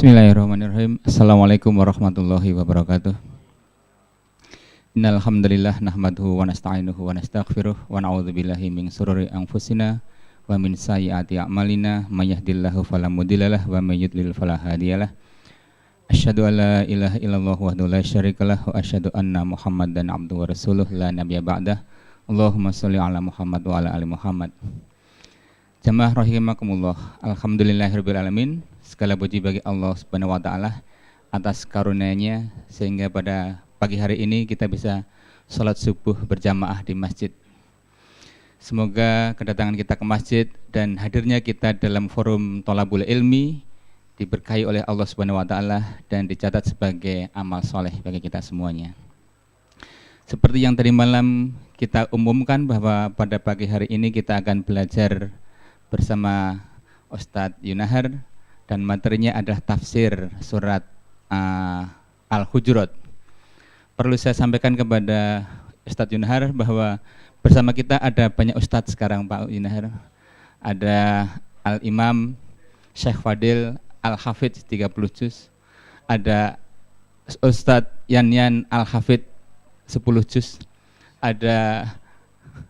Bismillahirrahmanirrahim. Assalamualaikum warahmatullahi wabarakatuh. Innal hamdalillah nahmaduhu wa nasta'inuhu wa nastaghfiruh wa na'udzubillahi min shururi anfusina wa min sayyiati a'malina may yahdihillahu fala mudhillalah wa may yudlil fala hadiyalah. Asyhadu an la ilaha illallah wahdahu la syarikalah wa asyhadu anna Muhammadan abduhu wa rasuluh la nabiyya ba'dah. Allahumma shalli ala Muhammad wa ala ali Muhammad. Jamaah rahimakumullah. Alhamdulillahirabbil alamin. Segala puji bagi Allah Subhanahu wa taala atas karunia-Nya sehingga pada pagi hari ini kita bisa salat subuh berjamaah di masjid. Semoga kedatangan kita ke masjid dan hadirnya kita dalam forum thalabul ilmi diberkahi oleh Allah Subhanahu wa taala dan dicatat sebagai amal soleh bagi kita semuanya. Seperti yang tadi malam kita umumkan bahwa pada pagi hari ini kita akan belajar bersama Ustadz Yunahar dan materinya adalah tafsir surat Al-Hujurat. Perlu saya sampaikan kepada Ustadz Yunahar bahwa bersama kita ada banyak Ustadz sekarang Pak Yunahar. Ada Al-Imam Syekh Fadil Al-Hafidz 30 juz. Ada Ustadz Yan Al-Hafidz 10 juz. Ada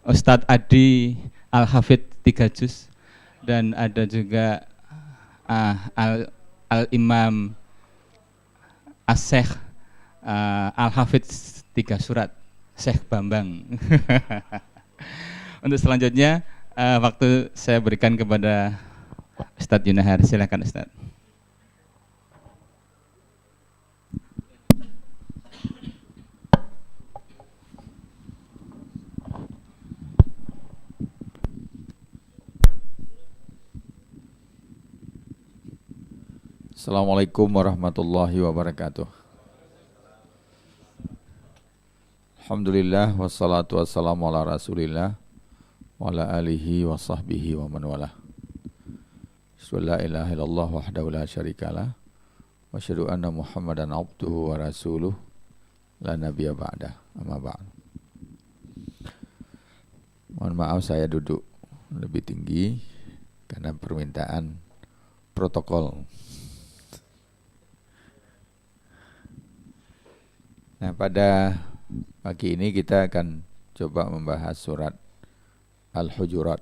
Ustadz Adi Al-Hafidz 3 juz. Dan ada juga Al-Imam As-Syekh Al-Hafidz 3 surat, Syekh Bambang. Untuk selanjutnya waktu saya berikan kepada Ustadz Yunahar. Silakan Ustadz. Assalamualaikum warahmatullahi wabarakatuh. Alhamdulillah wassalatu wassalamu ala rasulillah wa ala alihi wa sahbihi wa man wala. Asyhadu an la ilaha illallah wahdahu la syarikalah wa asyhadu anna Muhammadan abduhu wa rasuluh la nabiyya ba'dah. Amma ba'd. Mohon maaf saya duduk lebih tinggi karena permintaan protokol. Nah, pada pagi ini kita akan coba membahas surat Al-Hujurat.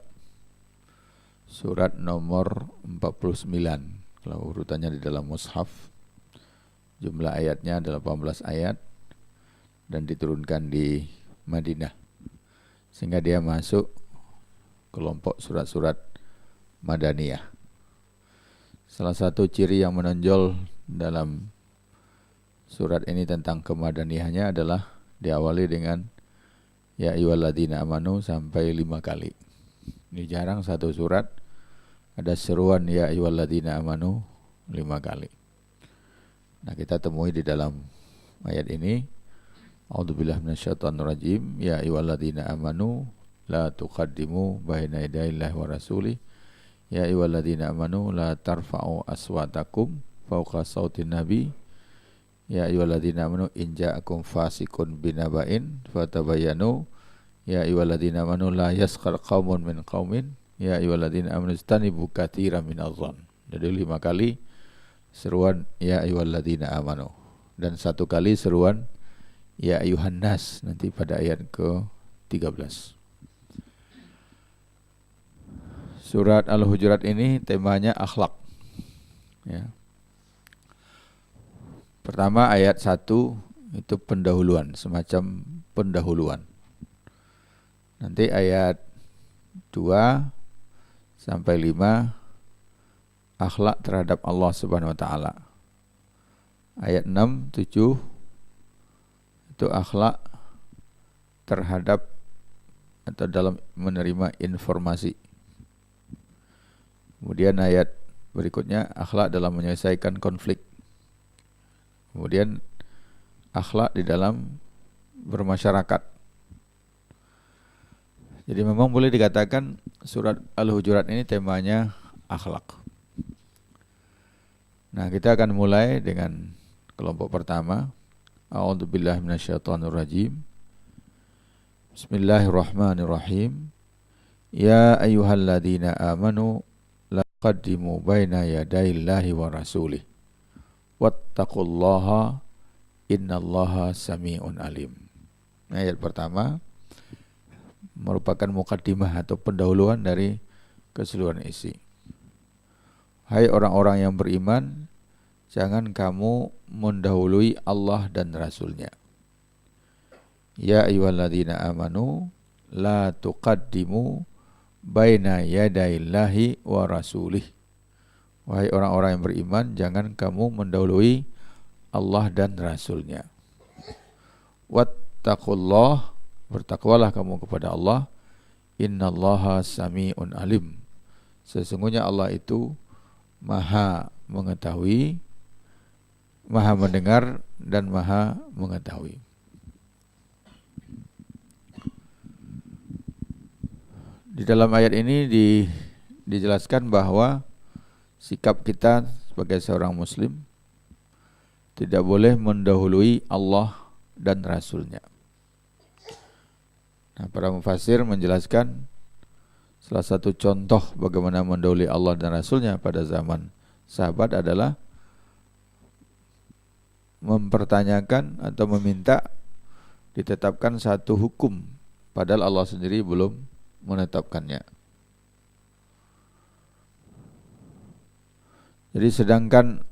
Surat nomor 49. Kalau urutannya di dalam mushaf, jumlah ayatnya adalah 18 ayat dan diturunkan di Madinah. Sehingga dia masuk kelompok surat-surat Madaniyah. Salah satu ciri yang menonjol dalam surat ini tentang kemadaniyahannya adalah diawali dengan ya ayyuhalladzina amanu sampai 5 kali. Ini jarang satu surat ada seruan ya ayyuhalladzina amanu 5 kali. Nah, kita temui di dalam ayat ini a'udzubillahi minasyaitonirrajim ya ayyuhalladzina amanu la tuqaddimu baina yadayillahi wa rasulih ya ayyuhalladzina amanu la tarfa'u aswatakum fawqa sautin nabi ya ayyuhalladzina amanu in ja'akum fasiqun binaba'in fatabayyanu ya ayyuhalladzina amanu la yaskhar qaumun min qaumin ya ayyuhalladzina amanu istanibu katsiran minadh-dhann. Jadi 5 kali seruan ya ayyuhalladzina amanu dan 1 kali seruan ya ayyuhan nas nanti pada ayat ke-13. Surat Al-Hujurat ini temanya akhlak. Ya. Pertama ayat 1 itu pendahuluan, semacam pendahuluan. Nanti ayat 2 sampai 5 akhlak terhadap Allah Subhanahu wa taala. Ayat 6, 7 itu akhlak terhadap atau dalam menerima informasi. Kemudian ayat berikutnya akhlak dalam menyelesaikan konflik. Kemudian akhlak di dalam bermasyarakat. Jadi memang boleh dikatakan surat Al-Hujurat ini temanya akhlak. Nah, kita akan mulai dengan kelompok pertama. A'udzubillahi minasyaitonirrajim. Bismillahirrahmanirrahim. Ya ayyuhalladzina amanu la qaddimu baina yadayillahi wa rasulih wattaqullaha innallaha sami'un alim. Ayat pertama merupakan mukaddimah atau pendahuluan dari keseluruhan isi. Hai orang-orang yang beriman, jangan kamu mendahului Allah dan Rasul-Nya. Ya ayyuhalladzina amanu la tuqaddimu baina yadayillahi wa rasulih. Wahai orang-orang yang beriman, jangan kamu mendahului Allah dan Rasul-Nya. Wattaqullah, bertakwalah kamu kepada Allah. Innallaha sami'un alim. Sesungguhnya Allah itu Maha mengetahui, Maha mendengar, dan Maha mengetahui. Di dalam ayat ini dijelaskan bahwa sikap kita sebagai seorang muslim tidak boleh mendahului Allah dan Rasul-Nya. Nah, para mufassir menjelaskan salah satu contoh bagaimana mendahului Allah dan Rasul-Nya pada zaman sahabat adalah mempertanyakan atau meminta ditetapkan satu hukum padahal Allah sendiri belum menetapkannya. Jadi sedangkan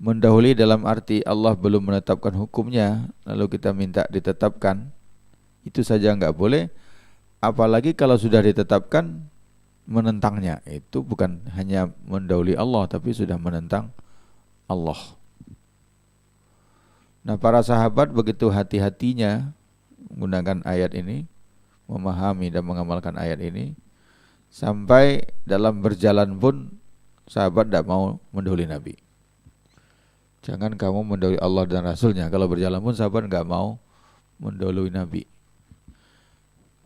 mendahului dalam arti Allah belum menetapkan hukumnya lalu kita minta ditetapkan, itu saja enggak boleh. Apalagi kalau sudah ditetapkan menentangnya, itu bukan hanya mendahului Allah tapi sudah menentang Allah. Nah, para sahabat begitu hati-hatinya menggunakan ayat ini, memahami dan mengamalkan ayat ini, sampai dalam berjalan pun sahabat tidak mau mendahului Nabi. Jangan kamu mendahului Allah dan Rasul-Nya. Kalau berjalan pun sahabat enggak mau mendahului Nabi.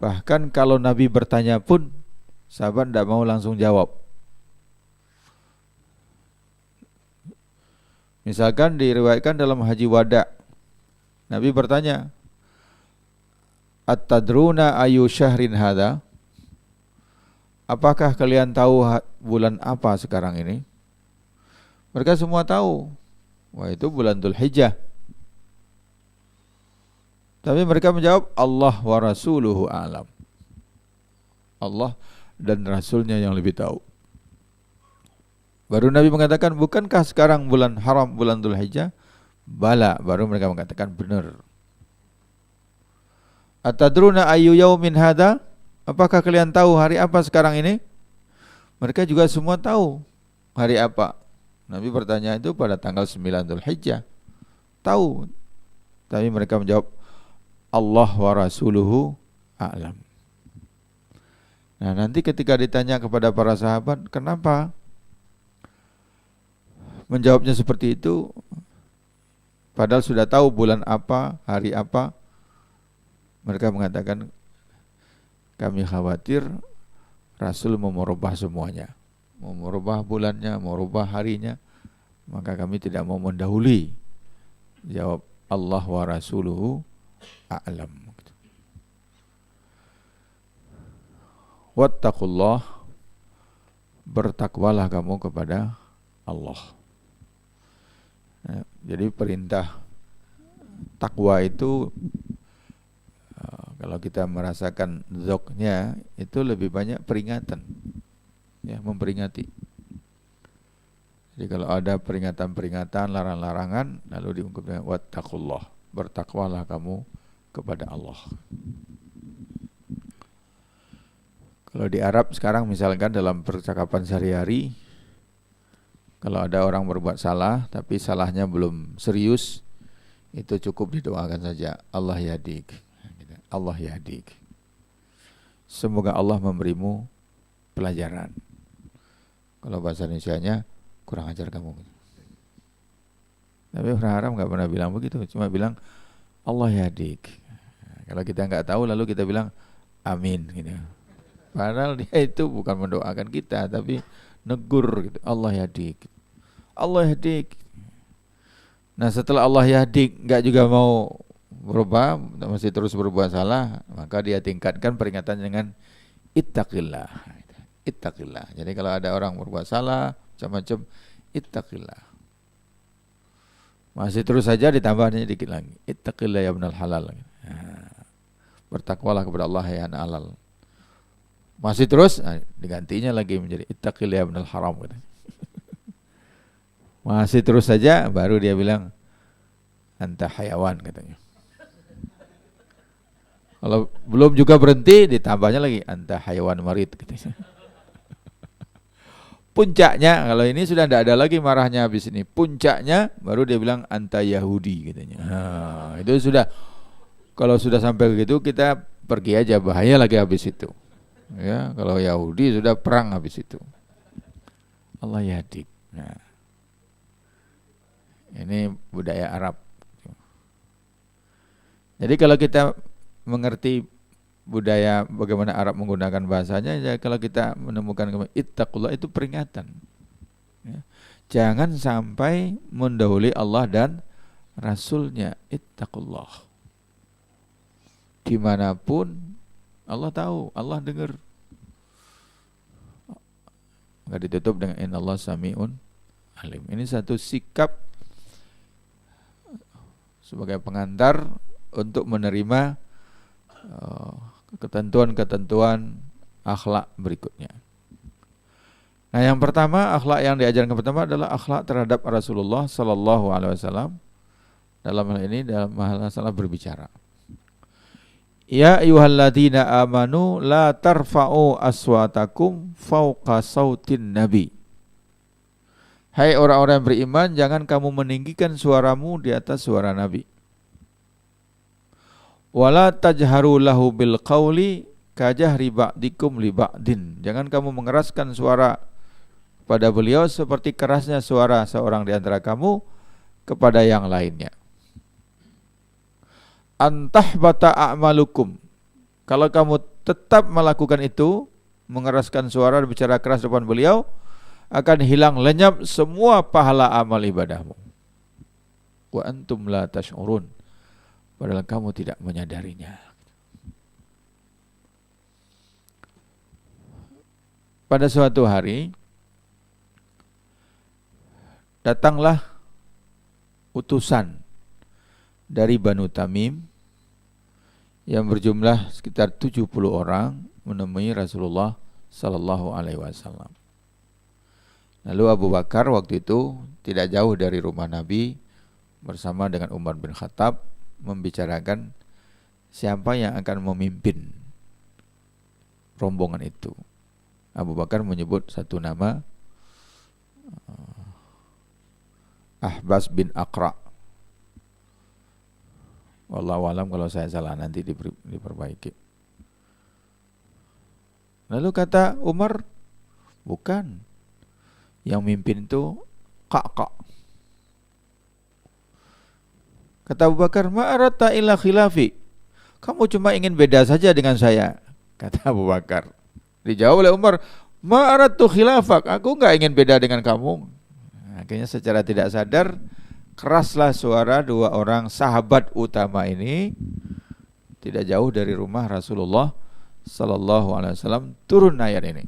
Bahkan kalau Nabi bertanya pun sahabat tidak mau langsung jawab. Misalkan diriwayatkan dalam haji wada, Nabi bertanya, At-tadruna ayu syahrin hadha? Apakah kalian tahu bulan apa sekarang ini? Mereka semua tahu. Wah, itu bulan Dzulhijjah. Tapi mereka menjawab, Allah wa rasuluhu a'lam. Allah dan Rasulnya yang lebih tahu. Baru Nabi mengatakan, bukankah sekarang bulan haram, bulan Dzulhijjah? Bala, baru mereka mengatakan benar. Atadruna ayyu yaumin hadha? Apakah kalian tahu hari apa sekarang ini? Mereka juga semua tahu hari apa. Nabi bertanya itu pada tanggal 9 Dzulhijjah. Tahu. Tapi mereka menjawab, Allah wa rasuluhu a'lam. Nah, nanti ketika ditanya kepada para sahabat, kenapa menjawabnya seperti itu? Padahal sudah tahu bulan apa, hari apa. Mereka mengatakan, kami khawatir Rasul mau merubah semuanya. Mau merubah bulannya, mau merubah harinya. Maka kami tidak mau mendahului. Jawab, Allah wa rasuluhu a'lam. Wattaqullah, bertakwalah kamu kepada Allah. Nah, jadi perintah takwa itu kalau kita merasakan dzoknya itu lebih banyak peringatan, ya, memperingati. Jadi kalau ada peringatan-peringatan, larangan-larangan, lalu diungkap dengan wattaqullah, bertakwalah kamu kepada Allah. Kalau di Arab sekarang misalkan dalam percakapan sehari-hari, kalau ada orang berbuat salah tapi salahnya belum serius, itu cukup didoakan saja, Allah yahdik, Allah yahdik. Semoga Allah memberimu pelajaran. Kalau bahasa Indonesianya, kurang ajar kamu. Tapi orang Arab enggak pernah bilang begitu, cuma bilang Allah yahdik. Kalau kita enggak tahu lalu kita bilang amin gitu. Padahal dia itu bukan mendoakan kita tapi negur gitu. Allah yahdik. Allah yahdik. Nah, setelah Allah yahdik enggak juga mau berubah, masih terus berbuat salah, maka dia tingkatkan peringatan dengan ittaqillah. Ittaqillah. Jadi kalau ada orang berbuat salah macam-macam, ittaqillah. Masih terus saja ditambahnya dikit lagi. Ittaqillah ya ibnal halal. Nah, bertakwalah kepada Allah ya anak halal. Masih terus, digantinya lagi menjadi ittaqillah ya ibnal haram. Masih terus saja, baru dia bilang anta hayawan katanya. Kalau belum juga berhenti, ditambahnya lagi anta hayawan marid katanya. Puncaknya, kalau ini sudah tidak ada lagi marahnya habis ini. Puncaknya baru dia bilang anta Yahudi katanya. Nah, itu sudah, kalau sudah sampai begitu kita pergi aja, bahaya lagi habis itu. Ya, kalau Yahudi sudah perang habis itu. Allah yahdi. Nah, ini budaya Arab. Jadi kalau kita mengerti budaya bagaimana Arab menggunakan bahasanya, ya kalau kita menemukan ittaqullah itu peringatan. Ya. Jangan sampai mendahului Allah dan Rasulnya. Ittaqullah. Dimanapun Allah tahu, Allah dengar. Enggak ditutup dengan innallaha sami'un alim. Ini satu sikap sebagai pengantar untuk menerima ketentuan-ketentuan akhlak berikutnya. Nah, yang pertama, akhlak yang diajarkan pertama adalah akhlak terhadap Rasulullah sallallahu alaihi wasallam. Dalam hal ini dalam masalah berbicara. Ya ayyuhalladzina amanu la tarfa'u aswatakum fawqa sautin nabi. Hai orang-orang yang beriman, jangan kamu meninggikan suaramu di atas suara Nabi. Wala tajharu lahu bil qawli kajahri ba'dikum li ba'din. Jangan kamu mengeraskan suara pada beliau seperti kerasnya suara seorang di antara kamu kepada yang lainnya. Antahbata a'malukum. Kalau kamu tetap melakukan itu, mengeraskan suara dan bicara keras depan beliau, akan hilang lenyap semua pahala amal ibadahmu. Wa antum la tash'urun. Padahal kamu tidak menyadarinya. Pada suatu hari datanglah utusan dari Banu Tamim yang berjumlah sekitar 70 orang menemui Rasulullah sallallahu alaihi wasallam. Lalu Abu Bakar waktu itu tidak jauh dari rumah Nabi bersama dengan Umar bin Khattab membicarakan siapa yang akan memimpin rombongan itu. Abu Bakar menyebut satu nama, Ahbas bin Aqra. Wallahu alam, kalau saya salah nanti diperbaiki. Lalu kata Umar, bukan, yang mimpin itu Ka'ka. Kata Abu Bakar, ma'arata illa khilafi. Kamu cuma ingin beda saja dengan saya, kata Abu Bakar. Dijawab oleh Umar, ma'aratu khilafak. Aku enggak ingin beda dengan kamu. Akhirnya secara tidak sadar keraslah suara dua orang sahabat utama ini, tidak jauh dari rumah Rasulullah sallallahu alaihi wasallam, turun ayat ini.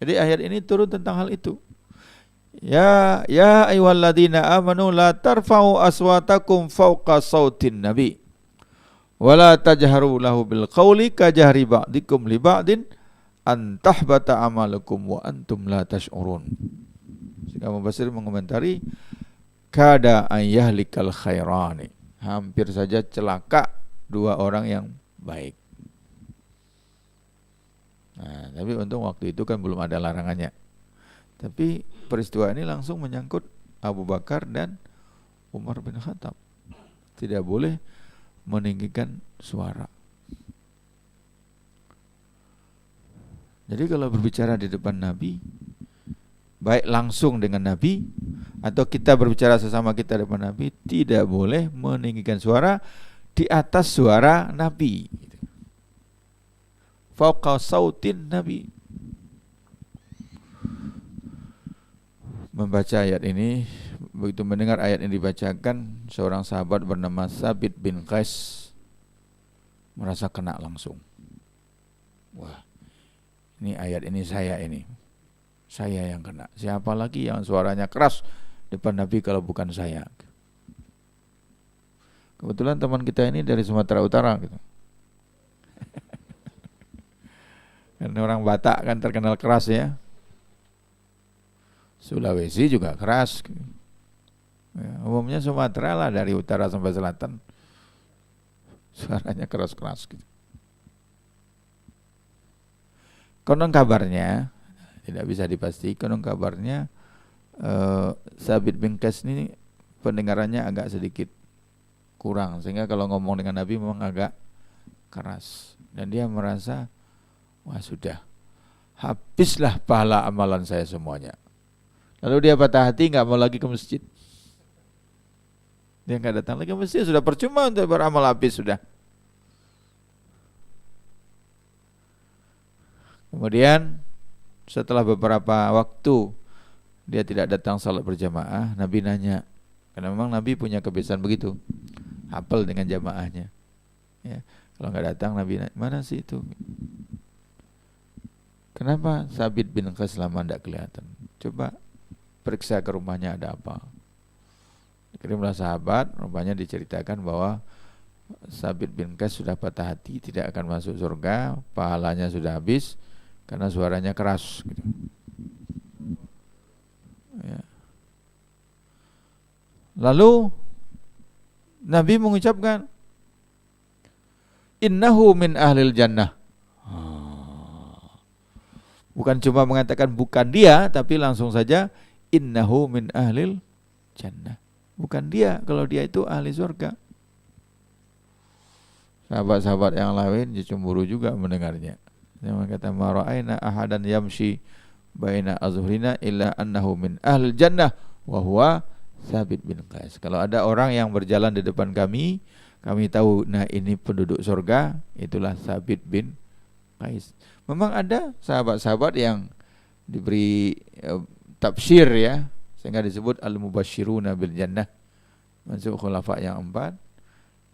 Jadi ayat ini turun tentang hal itu. Ya ayyuhalladzina amanu la tarfa'u aswatakum fawqa sautin nabi wa la tajharu lahu bil qawli kajahri ba'dikum li ba'din an tahbata amalukum wa antum la tash'urun. Sehingga Mufassir mengomentari kada an yahlikal khairani, hampir saja celaka dua orang yang baik. Nah, tapi untung waktu itu kan belum ada larangannya. Tapi peristiwa ini langsung menyangkut Abu Bakar dan Umar bin Khattab. Tidak boleh meninggikan suara. Jadi kalau berbicara di depan Nabi, baik langsung dengan Nabi atau kita berbicara sesama kita di depan Nabi, tidak boleh meninggikan suara di atas suara Nabi. Fauqa sautin Nabi. Membaca ayat ini, begitu mendengar ayat ini dibacakan, seorang sahabat bernama Sabit bin Qais merasa kena langsung. Wah, ini ayat ini saya yang kena. Siapa lagi yang suaranya keras depan Nabi kalau bukan saya? Kebetulan teman kita ini dari Sumatera Utara gitu. Karena orang Batak kan terkenal keras ya. Sulawesi juga keras. Ya, umumnya Sumatera lah dari utara sampai selatan. Suaranya keras-keras gitu. Konon kabarnya, tidak bisa dipastikan, konon kabarnya Sabit bin Qais ini pendengarannya agak sedikit kurang, sehingga kalau ngomong dengan Nabi memang agak keras. Dan dia merasa, wah sudah, habislah pahala amalan saya semuanya. Lalu dia patah hati, nggak mau lagi ke masjid. Dia nggak datang lagi ke masjid, sudah percuma untuk beramal, habis sudah. Kemudian setelah beberapa waktu dia tidak datang salat berjamaah, Nabi nanya, karena memang Nabi punya kebiasaan begitu, hafal dengan jamaahnya. Ya, kalau nggak datang Nabi nanya, mana sih itu? Kenapa Sabit bin Qais lama tidak kelihatan? Coba periksa ke rumahnya ada apa. Dikirimlah sahabat, rupanya diceritakan bahwa Sabit bin Qais sudah patah hati, tidak akan masuk surga, pahalanya sudah habis karena suaranya keras gitu. Ya. Lalu Nabi mengucapkan, innahu min ahlil jannah. Bukan cuma mengatakan bukan dia, tapi langsung saja innahu min ahlil jannah. Bukan dia, kalau dia itu ahli surga. Sahabat-sahabat yang lain cemburu juga mendengarnya. Yang kata ma ra'aina ahadan yamshi baina azhurina illa annahu min ahlil jannah wa huwa Sabit bin Qais. Kalau ada orang yang berjalan di depan kami tahu nah ini penduduk surga, itulah Sabit bin Qais. Memang ada sahabat-sahabat yang diberi tafsir ya, sehingga disebut al-mubasysyiruna bil jannah, masuk khulafa yang 4,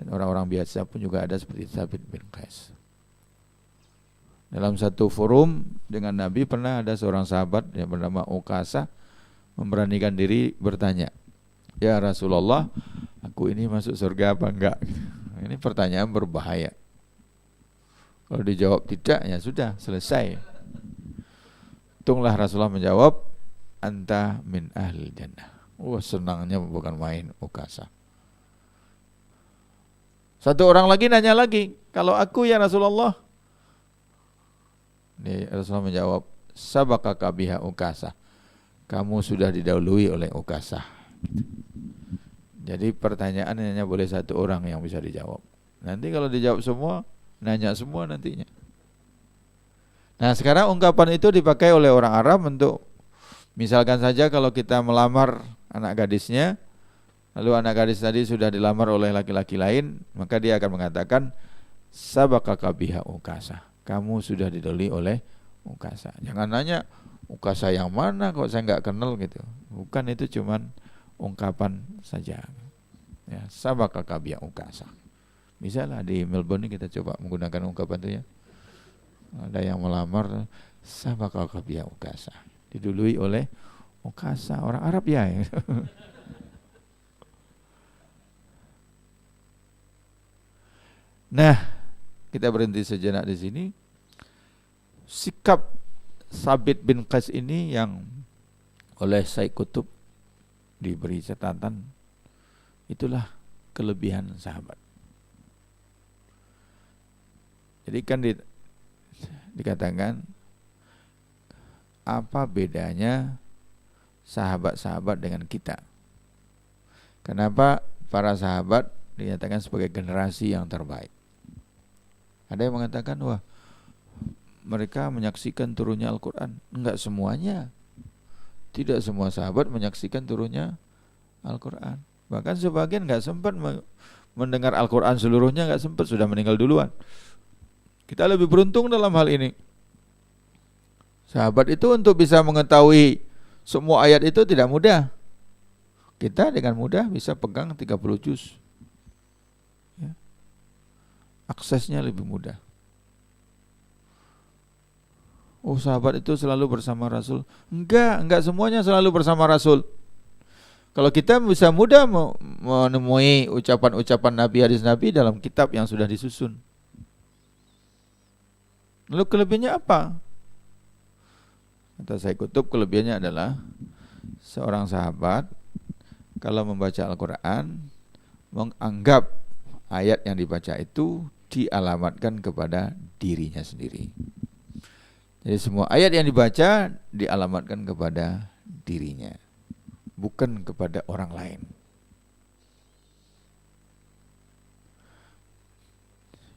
dan orang-orang biasa pun juga ada seperti Sabit bin Qais. Dalam satu forum dengan Nabi pernah ada seorang sahabat yang bernama Uqasah memberanikan diri bertanya, ya Rasulullah, aku ini masuk surga apa enggak? Ini pertanyaan berbahaya. Kalau dijawab tidak, ya sudah, selesai. Untunglah Rasulullah menjawab, anta min ahli jannah. Wah, senangnya bukan main Uqasah. Satu orang lagi nanya lagi, kalau aku ya Rasulullah? Rasulullah menjawab, sabaqaka biha Uqasah. Kamu sudah didahului oleh Uqasah. Jadi pertanyaan hanya boleh satu orang yang bisa dijawab. Nanti kalau dijawab semua, nanya semua nantinya. Nah, sekarang ungkapan itu dipakai oleh orang Arab untuk, misalkan saja kalau kita melamar anak gadisnya, lalu anak gadis tadi sudah dilamar oleh laki-laki lain, maka dia akan mengatakan sabaqaka biha Uqasah. Kamu sudah didahului oleh Uqasah. Jangan nanya Uqasah yang mana kok saya enggak kenal gitu. Bukan, itu cuman ungkapan saja. Ya, sabaqaka biha Uqasah. Misalnya di Melbourne kita coba menggunakan ungkapan itu ya. Ada yang melamar, sabaqaka biha Uqasah. Didului oleh Uqasah, orang Arab ya. Nah, kita berhenti sejenak di sini. Sikap Sabit bin Qais ini yang oleh Sayyid Qutb diberi catatan, itulah kelebihan sahabat. Jadi kan dikatakan, apa bedanya sahabat-sahabat dengan kita? Kenapa para sahabat dinyatakan sebagai generasi yang terbaik? Ada yang mengatakan, wah, mereka menyaksikan turunnya Al-Quran. Enggak semuanya. Tidak semua sahabat menyaksikan turunnya Al-Quran. Bahkan sebagian enggak sempat mendengar Al-Quran seluruhnya, enggak sempat, sudah meninggal duluan. Kita lebih beruntung dalam hal ini. Sahabat itu untuk bisa mengetahui semua ayat itu tidak mudah. Kita dengan mudah bisa pegang 30 juz. Ya. Aksesnya lebih mudah. Oh, sahabat itu selalu bersama Rasul. Enggak semuanya selalu bersama Rasul. Kalau kita bisa mudah menemui ucapan-ucapan Nabi, hadis Nabi dalam kitab yang sudah disusun. Lalu kelebihannya apa? Kata Sayyid Qutb, kelebihannya adalah seorang sahabat kalau membaca Al-Quran menganggap ayat yang dibaca itu dialamatkan kepada dirinya sendiri. Jadi semua ayat yang dibaca dialamatkan kepada dirinya, bukan kepada orang lain.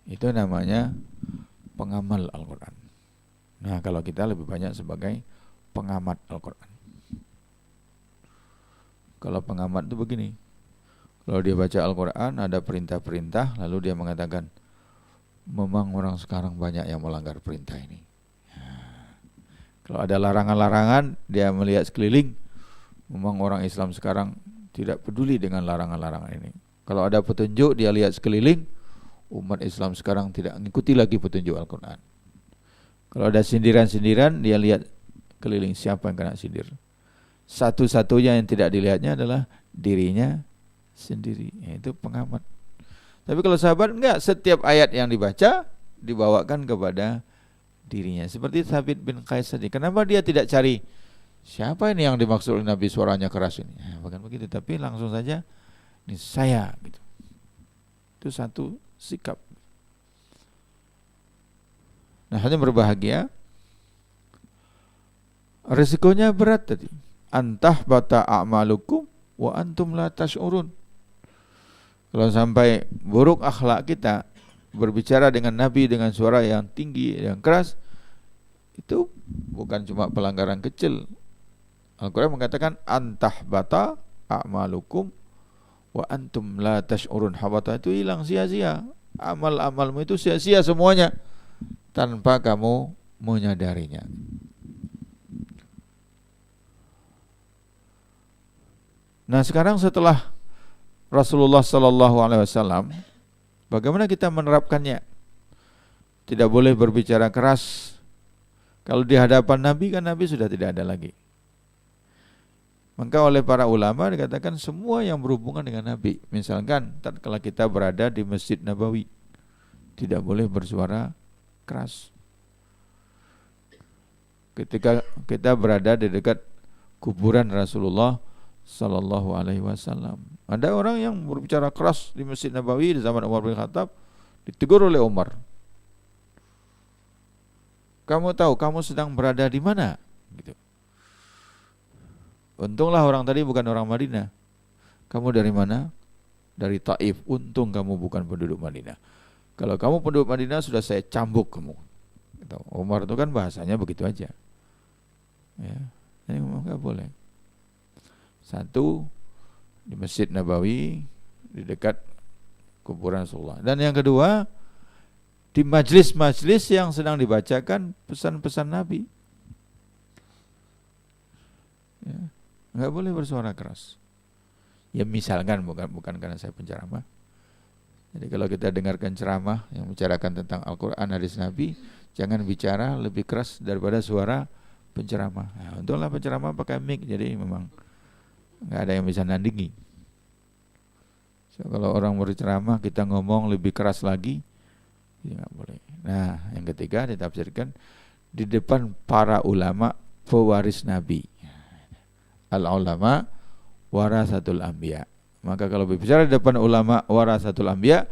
Itu namanya pengamal Al-Quran. Nah, kalau kita lebih banyak sebagai pengamat Al-Quran. Kalau pengamat itu begini, kalau dia baca Al-Quran ada perintah-perintah, lalu dia mengatakan, memang orang sekarang banyak yang melanggar perintah ini. Kalau ada larangan-larangan, dia melihat sekeliling, memang orang Islam sekarang tidak peduli dengan larangan-larangan ini. Kalau ada petunjuk, dia lihat sekeliling, umat Islam sekarang tidak mengikuti lagi petunjuk Al-Quran. Kalau ada sindiran-sindiran, dia lihat keliling siapa yang kena sindir. Satu-satunya yang tidak dilihatnya adalah dirinya sendiri, yaitu pengamat. Tapi kalau sahabat enggak, setiap ayat yang dibaca dibawakan kepada dirinya. Seperti Thabit bin Qais tadi. Kenapa dia tidak cari siapa ini yang dimaksud oleh Nabi suaranya keras ini? Bukan begitu, tapi langsung saja ini saya gitu. Itu satu sikap. Nah, hanya berbahagia. Risikonya berat tadi. Antah bata a'malukum wa antum la tash'urun. Kalau sampai buruk akhlak kita, berbicara dengan Nabi dengan suara yang tinggi, yang keras, itu bukan cuma pelanggaran kecil. Al-Quran mengatakan antah bata a'malukum wa antum la tash'urun. Habata itu hilang, sia-sia. Amal-amalmu itu sia-sia semuanya tanpa kamu menyadarinya. Nah, sekarang setelah Rasulullah sallallahu alaihi wasallam, bagaimana kita menerapkannya? Tidak boleh berbicara keras. Kalau di hadapan Nabi, kan Nabi sudah tidak ada lagi. Maka oleh para ulama dikatakan semua yang berhubungan dengan Nabi, misalkan tatkala kita berada di Masjid Nabawi, tidak boleh bersuara keras. Ketika kita berada di dekat kuburan Rasulullah sallallahu alaihi wasallam, ada orang yang berbicara keras di Masjid Nabawi di zaman Umar bin Khattab, ditegur oleh Umar. Kamu tahu kamu sedang berada di mana? Gitu. Untunglah orang tadi bukan orang Madinah. Kamu dari mana? Dari Taif. Untung kamu bukan penduduk Madinah. Kalau kamu penduduk Madinah sudah saya cambuk kamu. Gitu. Umar itu kan bahasanya begitu aja. Ya, ini memang nggak boleh. Satu, di Masjid Nabawi, di dekat kuburan Rasulullah. Dan yang kedua, di majlis-majlis yang sedang dibacakan pesan-pesan Nabi. Ya, nggak boleh bersuara keras. Ya misalkan, bukan karena saya penceramah. Jadi kalau kita dengarkan ceramah yang membicarakan tentang Al-Quran, hadis Nabi, jangan bicara lebih keras daripada suara penceramah. Nah, untunglah penceramah pakai mic, jadi memang nggak ada yang bisa nandingi. So, kalau orang berceramah kita ngomong lebih keras lagi, ya nggak boleh. Nah, yang ketiga ditafsirkan di depan para ulama pewaris Nabi. Al-ulama warasatul anbiya. Maka kalau berbicara di depan ulama warasatul anbiya,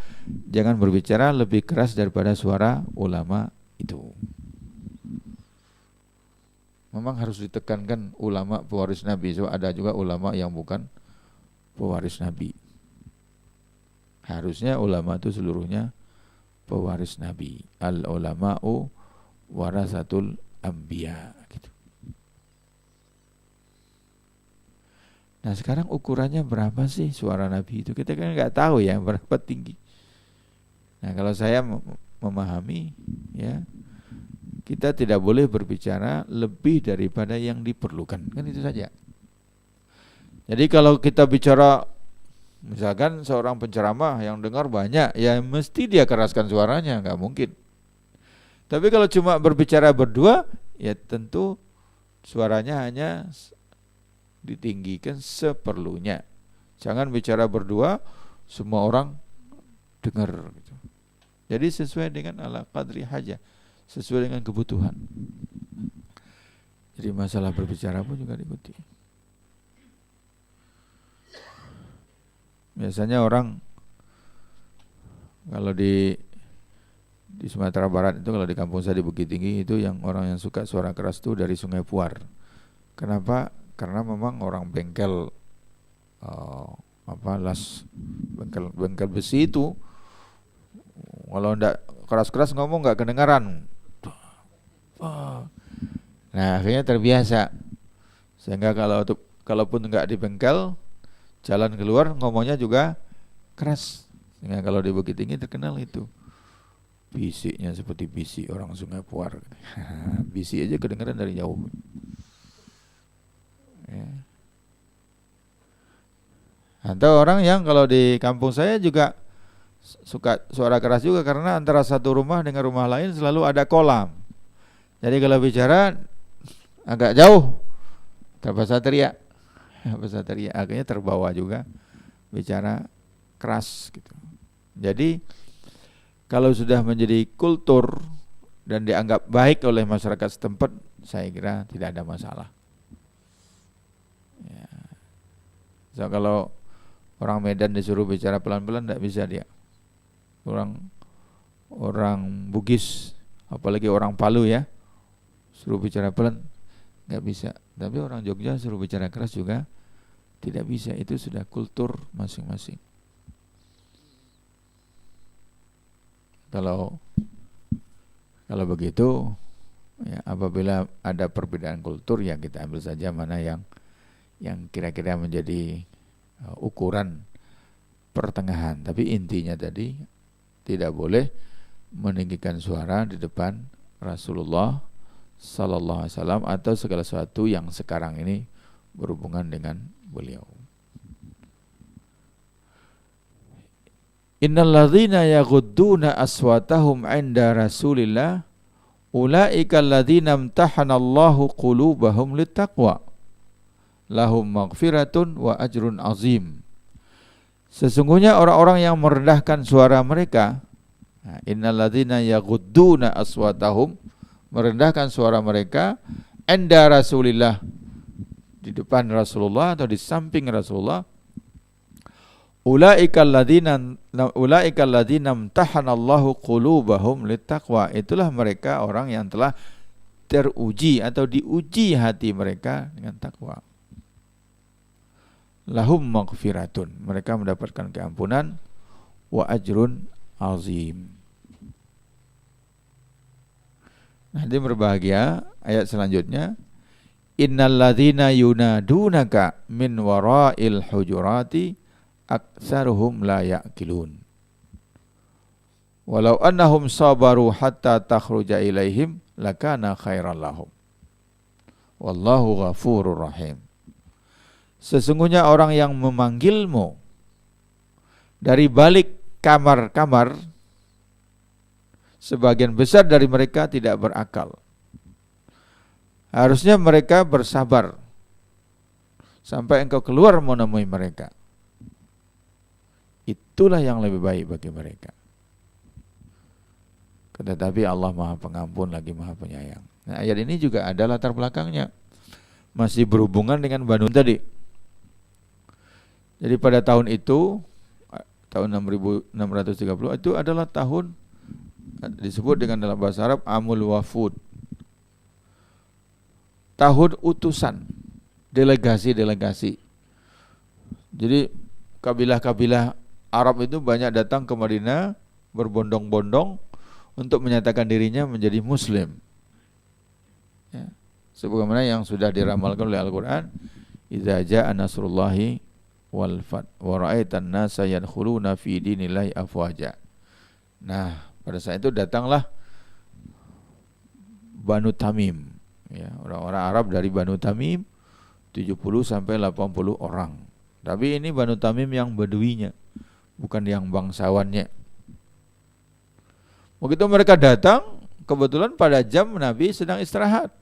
jangan berbicara lebih keras daripada suara ulama itu. Memang harus ditekankan ulama pewaris Nabi. So, ada juga ulama yang bukan pewaris Nabi. Harusnya ulama itu seluruhnya pewaris Nabi. Al-ulama'u warasatul anbiya gitu. Nah, sekarang ukurannya berapa sih suara Nabi itu? Kita kan nggak tahu ya berapa tinggi. Nah, kalau saya memahami, ya, kita tidak boleh berbicara lebih daripada yang diperlukan. Kan itu saja. Jadi kalau kita bicara, misalkan seorang penceramah yang dengar banyak, ya mesti dia keraskan suaranya, nggak mungkin. Tapi kalau cuma berbicara berdua, ya tentu suaranya hanya ditinggikan seperlunya. Jangan bicara berdua semua orang dengar gitu. Jadi sesuai dengan ala qadri haja, sesuai dengan kebutuhan. Jadi masalah berbicara pun juga diikuti. Biasanya orang kalau di Sumatera Barat itu, kalau di kampung saya di Bukit Tinggi itu, yang orang yang suka suara keras itu dari Sungai Puar. Kenapa? Karena memang orang bengkel bengkel besi itu kalau ndak keras-keras ngomong nggak kedengaran. Nah akhirnya terbiasa, sehingga kalaupun nggak di bengkel, jalan keluar ngomongnya juga keras. Sehingga kalau di Bukit Tinggi terkenal itu bisiknya seperti bisik orang Sungai Puar. Bisik aja kedengaran dari jauh. Ya. Atau orang yang kalau di kampung saya juga suka suara keras juga, karena antara satu rumah dengan rumah lain selalu ada kolam. Jadi kalau bicara agak jauh terpaksa teriak, akhirnya terbawa juga bicara keras gitu. Jadi kalau sudah menjadi kultur dan dianggap baik oleh masyarakat setempat, saya kira tidak ada masalah. Ya. So, kalau orang Medan disuruh bicara pelan-pelan tidak bisa dia. Orang Bugis, apalagi orang Palu ya, suruh bicara pelan nggak bisa. Tapi orang Jogja suruh bicara keras juga tidak bisa. Itu sudah kultur masing-masing. Kalau begitu, ya, apabila ada perbedaan kultur, ya kita ambil saja mana yang kira-kira menjadi ukuran pertengahan. Tapi intinya tadi tidak boleh meninggikan suara di depan Rasulullah Sallallahu Alaihi Wasallam atau segala sesuatu yang sekarang ini berhubungan dengan beliau. Innal ladzina yaghudduna aswatahum 'inda Rasulillah ulaika alladzina imtahanallahu qulubahum littaqwa lahum maghfiratun wa ajrun azim. Sesungguhnya orang-orang yang merendahkan suara mereka, innal ladzina yaghudduna aswatahum, merendahkan suara mereka, 'inda Rasulillah, di depan Rasulullah atau di samping Rasulullah, ulaika alladzina imtahanallahu qulubahum littaqwa, itulah mereka orang yang telah teruji atau diuji hati mereka dengan takwa. Lahum maghfiratun, mereka mendapatkan keampunan, wa ajrun azim. Nanti berbahagia ayat selanjutnya, innal ladzina yunadunaka min wara'il hujurati aktsaruhum la ya'qilun walau annahum sabaru hatta takhruja ilaihim lakana khairan lahum wallahu ghafurur rahim. Sesungguhnya orang yang memanggilmu dari balik kamar-kamar, sebagian besar dari mereka tidak berakal. Harusnya mereka bersabar sampai engkau keluar menemui mereka. Itulah yang lebih baik bagi mereka. Tetapi Allah Maha Pengampun lagi Maha Penyayang. Nah, ayat ini juga ada latar belakangnya, masih berhubungan dengan Banu tadi. Jadi pada tahun itu, tahun 6630, itu adalah tahun disebut dengan dalam bahasa Arab Amul Wafud, tahun utusan, delegasi-delegasi. Jadi kabilah-kabilah Arab itu banyak datang ke Madinah berbondong-bondong untuk menyatakan dirinya menjadi Muslim. Ya. Sebagaimana yang sudah diramalkan oleh Al-Quran, idza jaa nasrullahi wal fath wa ra'aitan nasa yadkhuluna fi dinillahi afwaja. Nah, pada saat itu datanglah Banu Tamim, ya, orang-orang Arab dari Banu Tamim 70 sampai 80 orang. Tapi ini Banu Tamim yang beduinya, bukan yang bangsawannya. Begitu mereka datang, kebetulan pada jam Nabi sedang istirahat.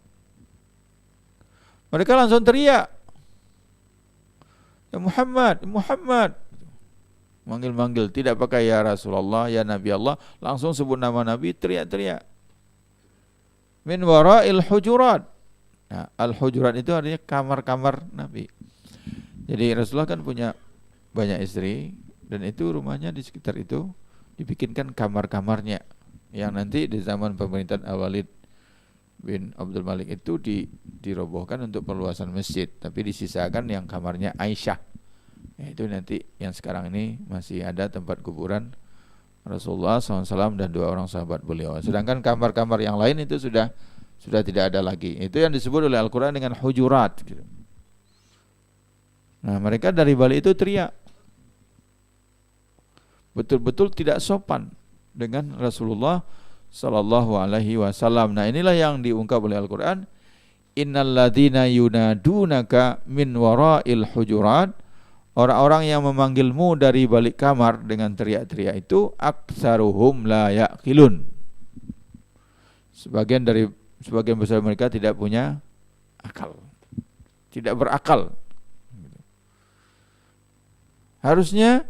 Mereka langsung teriak, Ya Muhammad, Muhammad. Manggil-manggil, tidak pakai ya Rasulullah, ya Nabi Allah, langsung sebut nama Nabi, teriak-teriak. Min wara'il hujurat. Nah, al-hujurat itu artinya kamar-kamar Nabi. Jadi Rasulullah kan punya banyak istri, dan itu rumahnya di sekitar itu dibikinkan kamar-kamarnya, yang nanti di zaman pemerintahan Al-Walid bin Abdul Malik itu dirobohkan untuk perluasan masjid, tapi disisakan yang kamarnya Aisyah. Itu nanti yang sekarang ini masih ada tempat kuburan Rasulullah SAW dan 2 orang sahabat beliau. Sedangkan kamar-kamar yang lain itu sudah tidak ada lagi. Itu yang disebut oleh Al-Quran dengan hujurat. Nah, mereka dari balik itu teriak. Betul-betul tidak sopan dengan Rasulullah Sallallahu Alaihi Wasallam. Nah, inilah yang diungkap oleh Al-Quran. Innal ladzina yunadunaka min wara'il hujurat. Orang-orang yang memanggilmu dari balik kamar dengan teriak-teriak itu aktsaruhum la yaqilun. Sebagian besar mereka tidak punya akal. Tidak berakal. Harusnya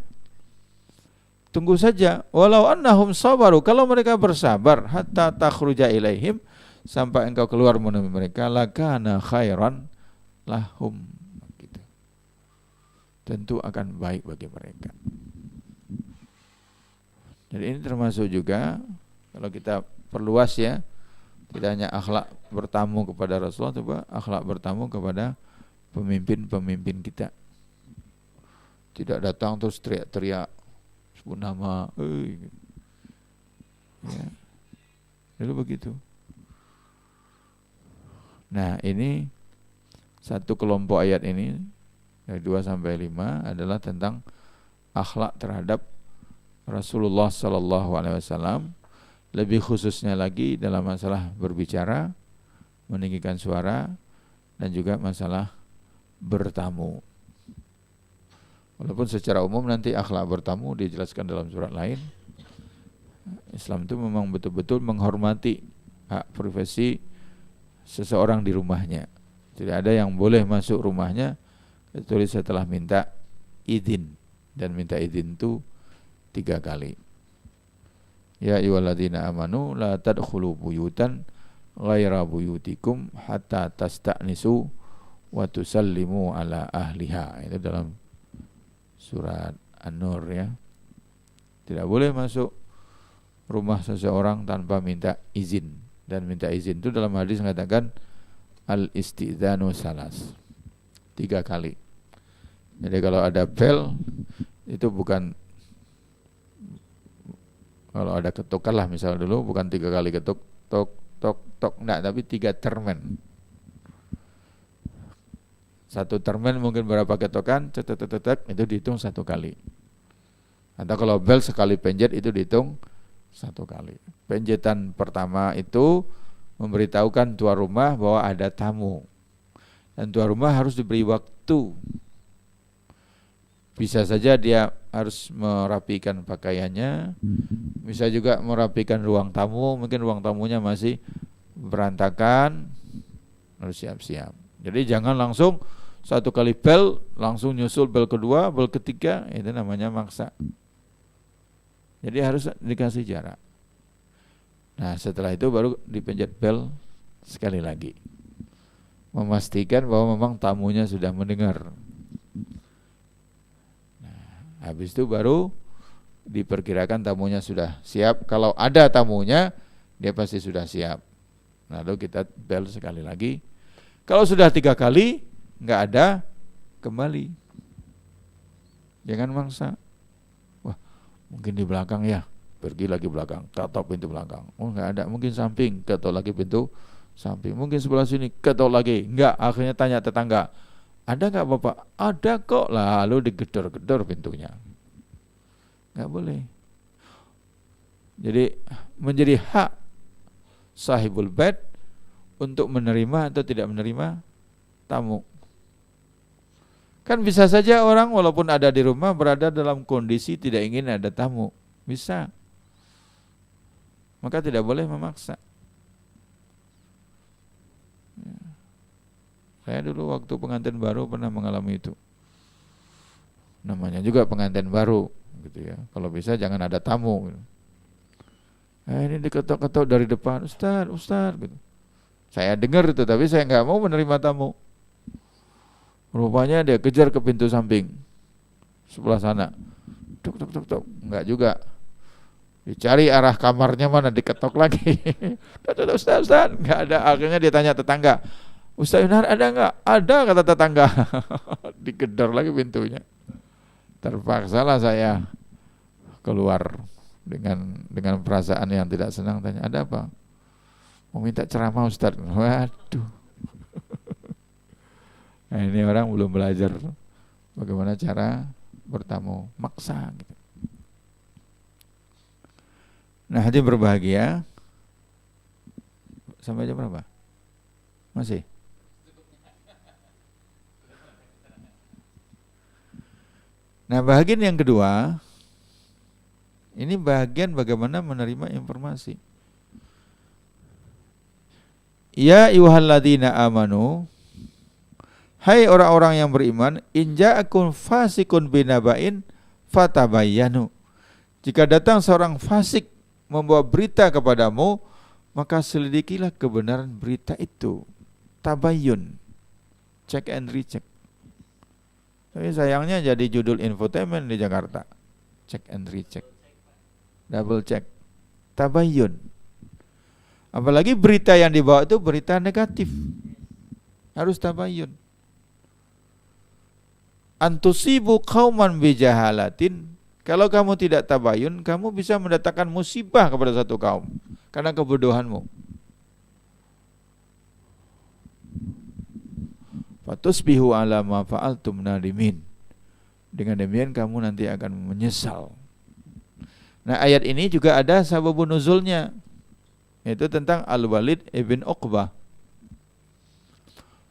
tunggu saja, walau annahum sabaru, kalau mereka bersabar hatta takhruja ilaihim, sampai engkau keluar menemui mereka, lakana khairan lahum, gitu. Tentu akan baik bagi mereka. Jadi ini termasuk juga kalau kita perluas ya, tidak hanya akhlak bertamu kepada Rasulullah, coba akhlak bertamu kepada pemimpin-pemimpin kita. Tidak datang terus teriak-teriak sebut nama, ya, lalu begitu. Nah, ini satu kelompok ayat ini dari 2 sampai 5 adalah tentang akhlak terhadap Rasulullah Sallallahu Alaihi Wasallam. Lebih khususnya lagi dalam masalah berbicara, meninggikan suara, dan juga masalah bertamu. Walaupun secara umum nanti akhlak bertamu dijelaskan dalam surat lain. Islam itu memang betul-betul menghormati hak privasi seseorang di rumahnya. Tidak ada yang boleh masuk rumahnya kecuali setelah minta izin, dan minta izin itu 3 kali. Ya ayyuhalladzina amanu la tadkhulu buyutan ghaira buyutikum hatta tasta'nisu wa tusallimu ala ahliha. Itu dalam surat An-Nur ya. Tidak boleh masuk rumah seseorang tanpa minta izin. Dan minta izin itu dalam hadis mengatakan al-istidhanu salas, 3 kali. Jadi kalau ada bel itu bukan, kalau ada ketukan lah misal dulu, bukan 3 kali ketuk tok tok tok, enggak, tapi 3 termen. 1 termen mungkin berapa ketukan, cetek itu dihitung 1 kali. Atau kalau bel sekali penjet itu dihitung 1 kali. Penjetan pertama itu memberitahukan tuan rumah bahwa ada tamu, dan tuan rumah harus diberi waktu. Bisa saja dia harus merapikan pakaiannya, bisa juga merapikan ruang tamu, mungkin ruang tamunya masih berantakan, harus siap-siap. Jadi jangan langsung 1 kali bel, langsung nyusul bel kedua, bel ketiga, itu namanya maksa. Jadi harus dikasih jarak. Nah, setelah itu baru dipencet bel sekali lagi, memastikan bahwa memang tamunya sudah mendengar. Nah, habis itu baru diperkirakan tamunya sudah siap. Kalau ada tamunya, dia pasti sudah siap. Lalu kita bel sekali lagi. Kalau sudah 3 kali nggak ada, kembali. Jangan maksa. Wah, mungkin di belakang ya, pergi lagi belakang, ketok pintu belakang. Oh, nggak ada, mungkin samping, ketok lagi pintu samping. Mungkin sebelah sini, ketok lagi. Nggak, akhirnya tanya tetangga, ada nggak Bapak? Ada kok. Lalu digedor-gedor pintunya. Nggak boleh. Jadi menjadi hak sahibul bait untuk menerima atau tidak menerima tamu. Kan bisa saja orang walaupun ada di rumah berada dalam kondisi tidak ingin ada tamu. Bisa. Maka tidak boleh memaksa. Saya dulu waktu pengantin baru pernah mengalami itu. Namanya juga pengantin baru gitu ya. Kalau bisa jangan ada tamu gitu. Ini diketok-ketok dari depan, Ustaz gitu. Saya dengar itu, tapi saya nggak mau menerima tamu. Rupanya dia kejar ke pintu samping sebelah sana. Tuk tuk tuk tuk, enggak juga. Dicari arah kamarnya mana, diketok lagi. Ustaz, enggak ada. Akhirnya dia tanya tetangga, Ustaz Yunar ada enggak? Ada, kata tetangga. Digedor lagi pintunya. Terpaksalah saya keluar dengan perasaan yang tidak senang, tanya, ada apa? Mau minta ceramah Ustaz. Waduh. Nah, ini orang belum belajar bagaimana cara bertamu, maksa gitu. Nah, hadirin berbahagia, sampai jam berapa? Masih? Nah, bagian yang kedua, ini bagian bagaimana menerima informasi. Ya ayyuhalladzina amanu, hai orang-orang yang beriman, in ja'akum fasikun binaba'in fatabayyanu. Jika datang seorang fasik membawa berita kepadamu, maka selidikilah kebenaran berita itu. Tabayyun, check and recheck. Tapi sayangnya jadi judul infotainment di Jakarta. Check and recheck, double check, tabayyun. Apalagi berita yang dibawa itu berita negatif, harus tabayyun. Antusibu qauman bijahalatin, kalau kamu tidak tabayyun, kamu bisa mendatangkan musibah kepada satu kaum karena kebodohanmu. Fatusbihu ala ma fa'altum nadimin. Dengan demikian kamu nanti akan menyesal. Nah, ayat ini juga ada sababun nuzulnya, yaitu tentang Al-Walid ibn Uqbah.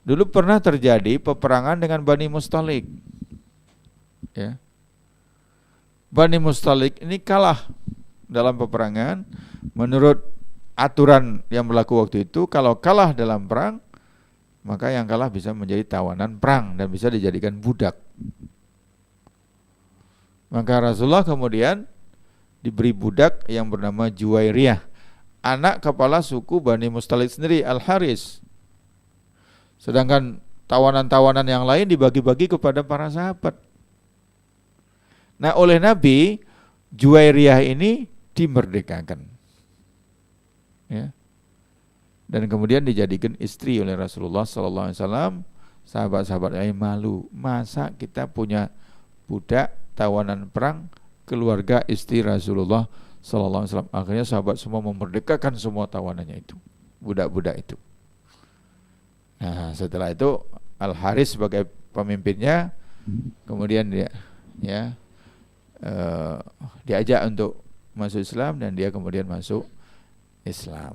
Dulu pernah terjadi peperangan dengan Bani Mustalik. Ya. Bani Mustalik ini kalah dalam peperangan. Menurut aturan yang berlaku waktu itu, kalau kalah dalam perang, maka yang kalah bisa menjadi tawanan perang dan bisa dijadikan budak. Maka Rasulullah kemudian diberi budak yang bernama Juwairiyah, anak kepala suku Bani Mustalik sendiri, Al-Haris. Sedangkan tawanan-tawanan yang lain dibagi-bagi kepada para sahabat. Nah, oleh Nabi, Juwairiyah ini dimerdekakan. Ya. Dan kemudian dijadikan istri oleh Rasulullah SAW. Sahabat-sahabat lain malu, masa kita punya budak tawanan perang, keluarga istri Rasulullah SAW. Akhirnya sahabat semua memerdekakan semua tawanannya itu, budak-budak itu. Nah, setelah itu Al-Haris sebagai pemimpinnya, kemudian dia diajak untuk masuk Islam dan dia kemudian masuk Islam.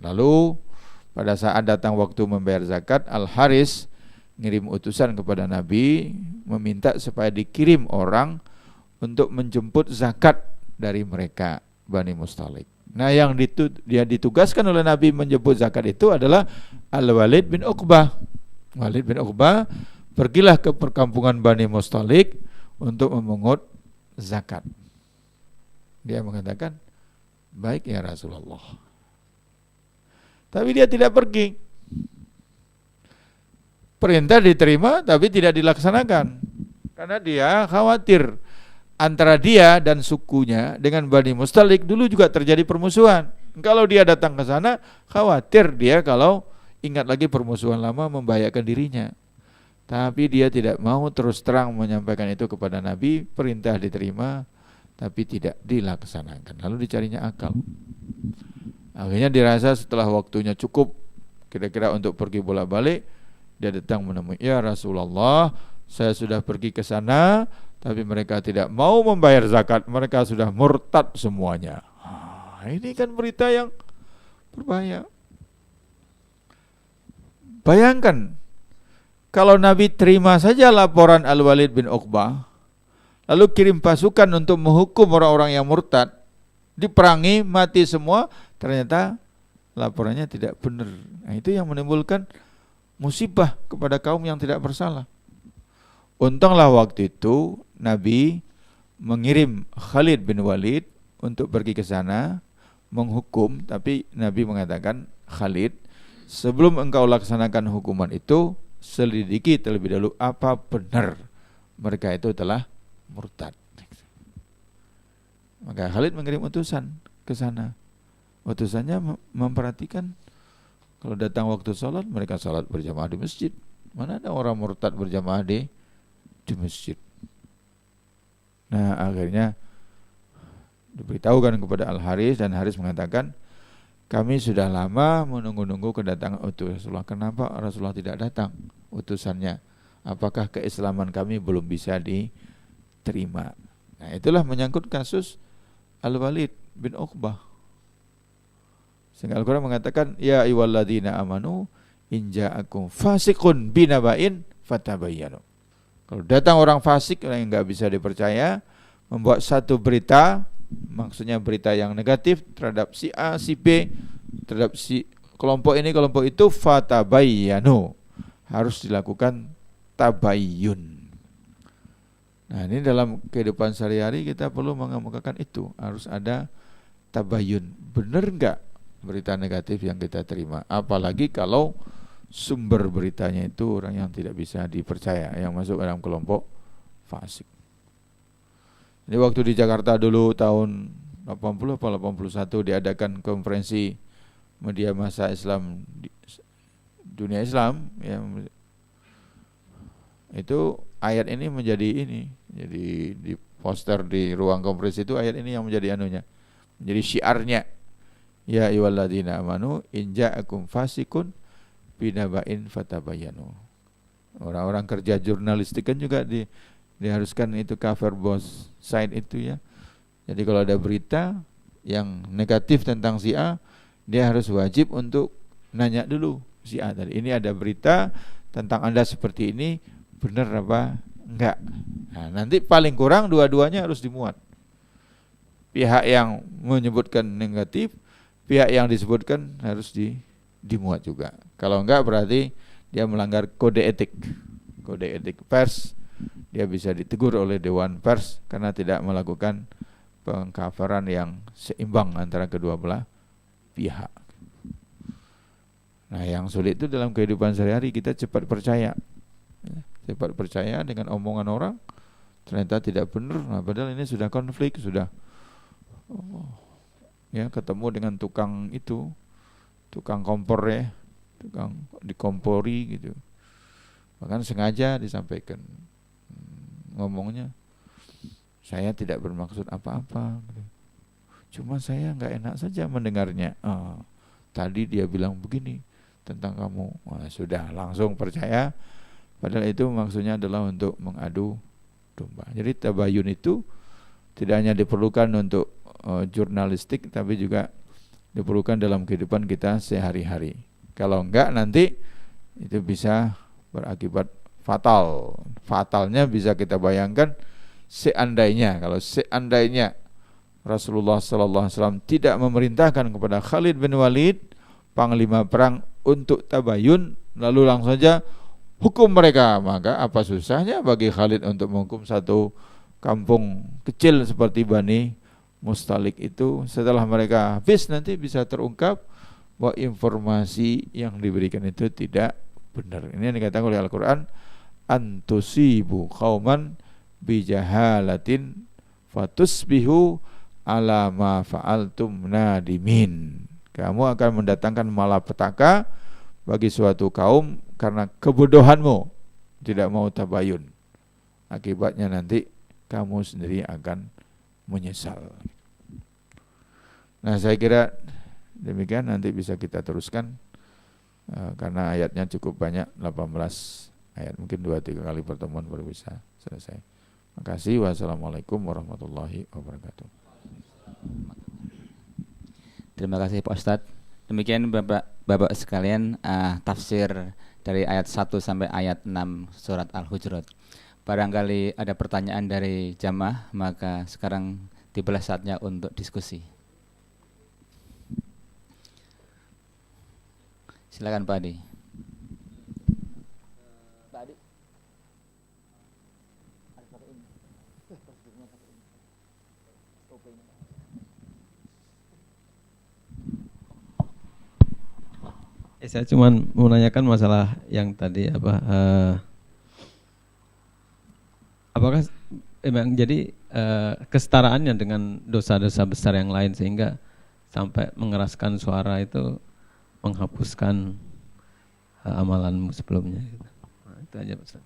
Lalu pada saat datang waktu membayar zakat, Al-Haris ngirim utusan kepada Nabi meminta supaya dikirim orang untuk menjemput zakat dari mereka, Bani Mustalik. Nah, yang dia ditugaskan oleh Nabi menjemput zakat itu adalah Al-Walid bin Uqbah. Walid bin Uqbah pergilah ke perkampungan Bani Mustalik untuk memungut zakat. Dia mengatakan, baik ya Rasulullah. Tapi dia tidak pergi. Perintah diterima tapi tidak dilaksanakan. Karena dia khawatir antara dia dan sukunya dengan Bani Mustalik dulu juga terjadi permusuhan. Kalau dia datang ke sana, khawatir dia kalau ingat lagi permusuhan lama membahayakan dirinya. Tapi dia tidak mau terus terang menyampaikan itu kepada Nabi. Perintah diterima tapi tidak dilaksanakan. Lalu dicarinya akal. Akhirnya dirasa setelah waktunya cukup kira-kira untuk pergi bolak-balik, dia datang menemui, ya Rasulullah, saya sudah pergi ke sana tapi mereka tidak mau membayar zakat, mereka sudah murtad semuanya. Ini kan berita yang berbahaya. Bayangkan kalau Nabi terima saja laporan Al-Walid bin Uqbah, lalu kirim pasukan untuk menghukum orang-orang yang murtad, diperangi, mati semua, ternyata laporannya tidak benar. Nah, itu yang menimbulkan musibah kepada kaum yang tidak bersalah. Untunglah waktu itu Nabi mengirim Khalid bin Walid untuk pergi ke sana menghukum, tapi Nabi mengatakan, Khalid, sebelum engkau laksanakan hukuman itu, selidiki terlebih dahulu apa benar mereka itu telah murtad. Maka Khalid mengirim utusan ke sana. Utusannya memperhatikan kalau datang waktu sholat, mereka sholat berjamaah di masjid. Mana ada orang murtad berjamaah di masjid. Nah, akhirnya diberitahukan kepada Al-Haris, dan Haris mengatakan, kami sudah lama menunggu-nunggu kedatangan utusan Rasulullah. Kenapa Rasulullah tidak datang utusannya? Apakah keislaman kami belum bisa diterima? Nah, itulah menyangkut kasus Al-Walid bin Uqbah. Sehingga Al-Quran mengatakan, ya ayyuhalladzina amanu in ja'akum fasiqun binaba'in fatabayyanu. Kalau datang orang fasik, orang yang enggak bisa dipercaya, membuat satu berita, maksudnya berita yang negatif terhadap si A, si B, terhadap si kelompok ini, kelompok itu, fatabayyanu, harus dilakukan tabayyun. Nah, ini dalam kehidupan sehari-hari kita perlu mengemukakan itu, harus ada tabayyun. Benar enggak berita negatif yang kita terima? Apalagi kalau sumber beritanya itu orang yang tidak bisa dipercaya, yang masuk dalam kelompok fasik. Jadi waktu di Jakarta dulu tahun 80 atau 81 diadakan konferensi media massa Islam dunia Islam, ya, itu ayat ini menjadi jadi di poster di ruang konferensi itu, ayat ini yang menjadi menjadi syiarnya. Ya ayyuhalladzina amanu in ja'akum fasikun binaba'in fatabayyanu. Orang-orang kerja jurnalistik kan juga diharuskan itu cover both side itu, ya. Jadi kalau ada berita yang negatif tentang si A, dia harus wajib untuk nanya dulu si A tadi, ini ada berita tentang Anda seperti ini, benar apa enggak? Nah, nanti paling kurang dua-duanya harus dimuat. Pihak yang menyebutkan negatif, pihak yang disebutkan harus dimuat juga. Kalau enggak berarti dia melanggar kode etik pers. Dia bisa ditegur oleh Dewan Pers karena tidak melakukan pengcoveran yang seimbang antara kedua belah pihak. Nah, yang sulit itu dalam kehidupan sehari-hari, kita cepat percaya dengan omongan orang, ternyata tidak benar. Nah, padahal ini sudah konflik, sudah ketemu dengan tukang kompor, ya, tukang dikompori gitu, bahkan sengaja disampaikan ngomongnya, saya tidak bermaksud apa-apa, cuma saya nggak enak saja mendengarnya. Tadi dia bilang begini tentang kamu. Sudah langsung percaya, padahal itu maksudnya adalah untuk mengadu domba. Jadi tabayun itu tidak hanya diperlukan untuk jurnalistik, tapi juga diperlukan dalam kehidupan kita sehari-hari. Kalau enggak, nanti itu bisa berakibat fatal. Fatalnya bisa kita bayangkan, seandainya Rasulullah SAW tidak memerintahkan kepada Khalid bin Walid, panglima perang, untuk tabayun, lalu langsung saja hukum mereka, maka apa susahnya bagi Khalid untuk menghukum satu kampung kecil seperti Bani Mustalik itu. Setelah mereka habis, nanti bisa terungkap bahwa informasi yang diberikan itu tidak benar. Ini yang dikatakan oleh Al-Quran, antusibu qauman bijahalatin fatusbihu ala ma fa'altum nadimin. Kamu akan mendatangkan malapetaka bagi suatu kaum karena kebodohanmu, tidak mau tabayun. Akibatnya nanti kamu sendiri akan menyesal. Nah, saya kira demikian, nanti bisa kita teruskan karena ayatnya cukup banyak, 18 ayat, mungkin 2-3 kali pertemuan baru bisa selesai. Makasih. Wassalamualaikum warahmatullahi wabarakatuh. Terima kasih Pak Ustadz. Demikian Bapak sekalian tafsir dari ayat 1 sampai ayat 6 surat Al-Hujurat. Barangkali ada pertanyaan dari jamaah, maka sekarang tibalah saatnya untuk diskusi. Silakan Pak Adi. Saya cuma mau nanyakan masalah yang tadi apakah memang jadi kesetaraannya dengan dosa-dosa besar yang lain sehingga sampai mengeraskan suara itu menghapuskan amalanmu sebelumnya. Nah, itu aja Ustaz.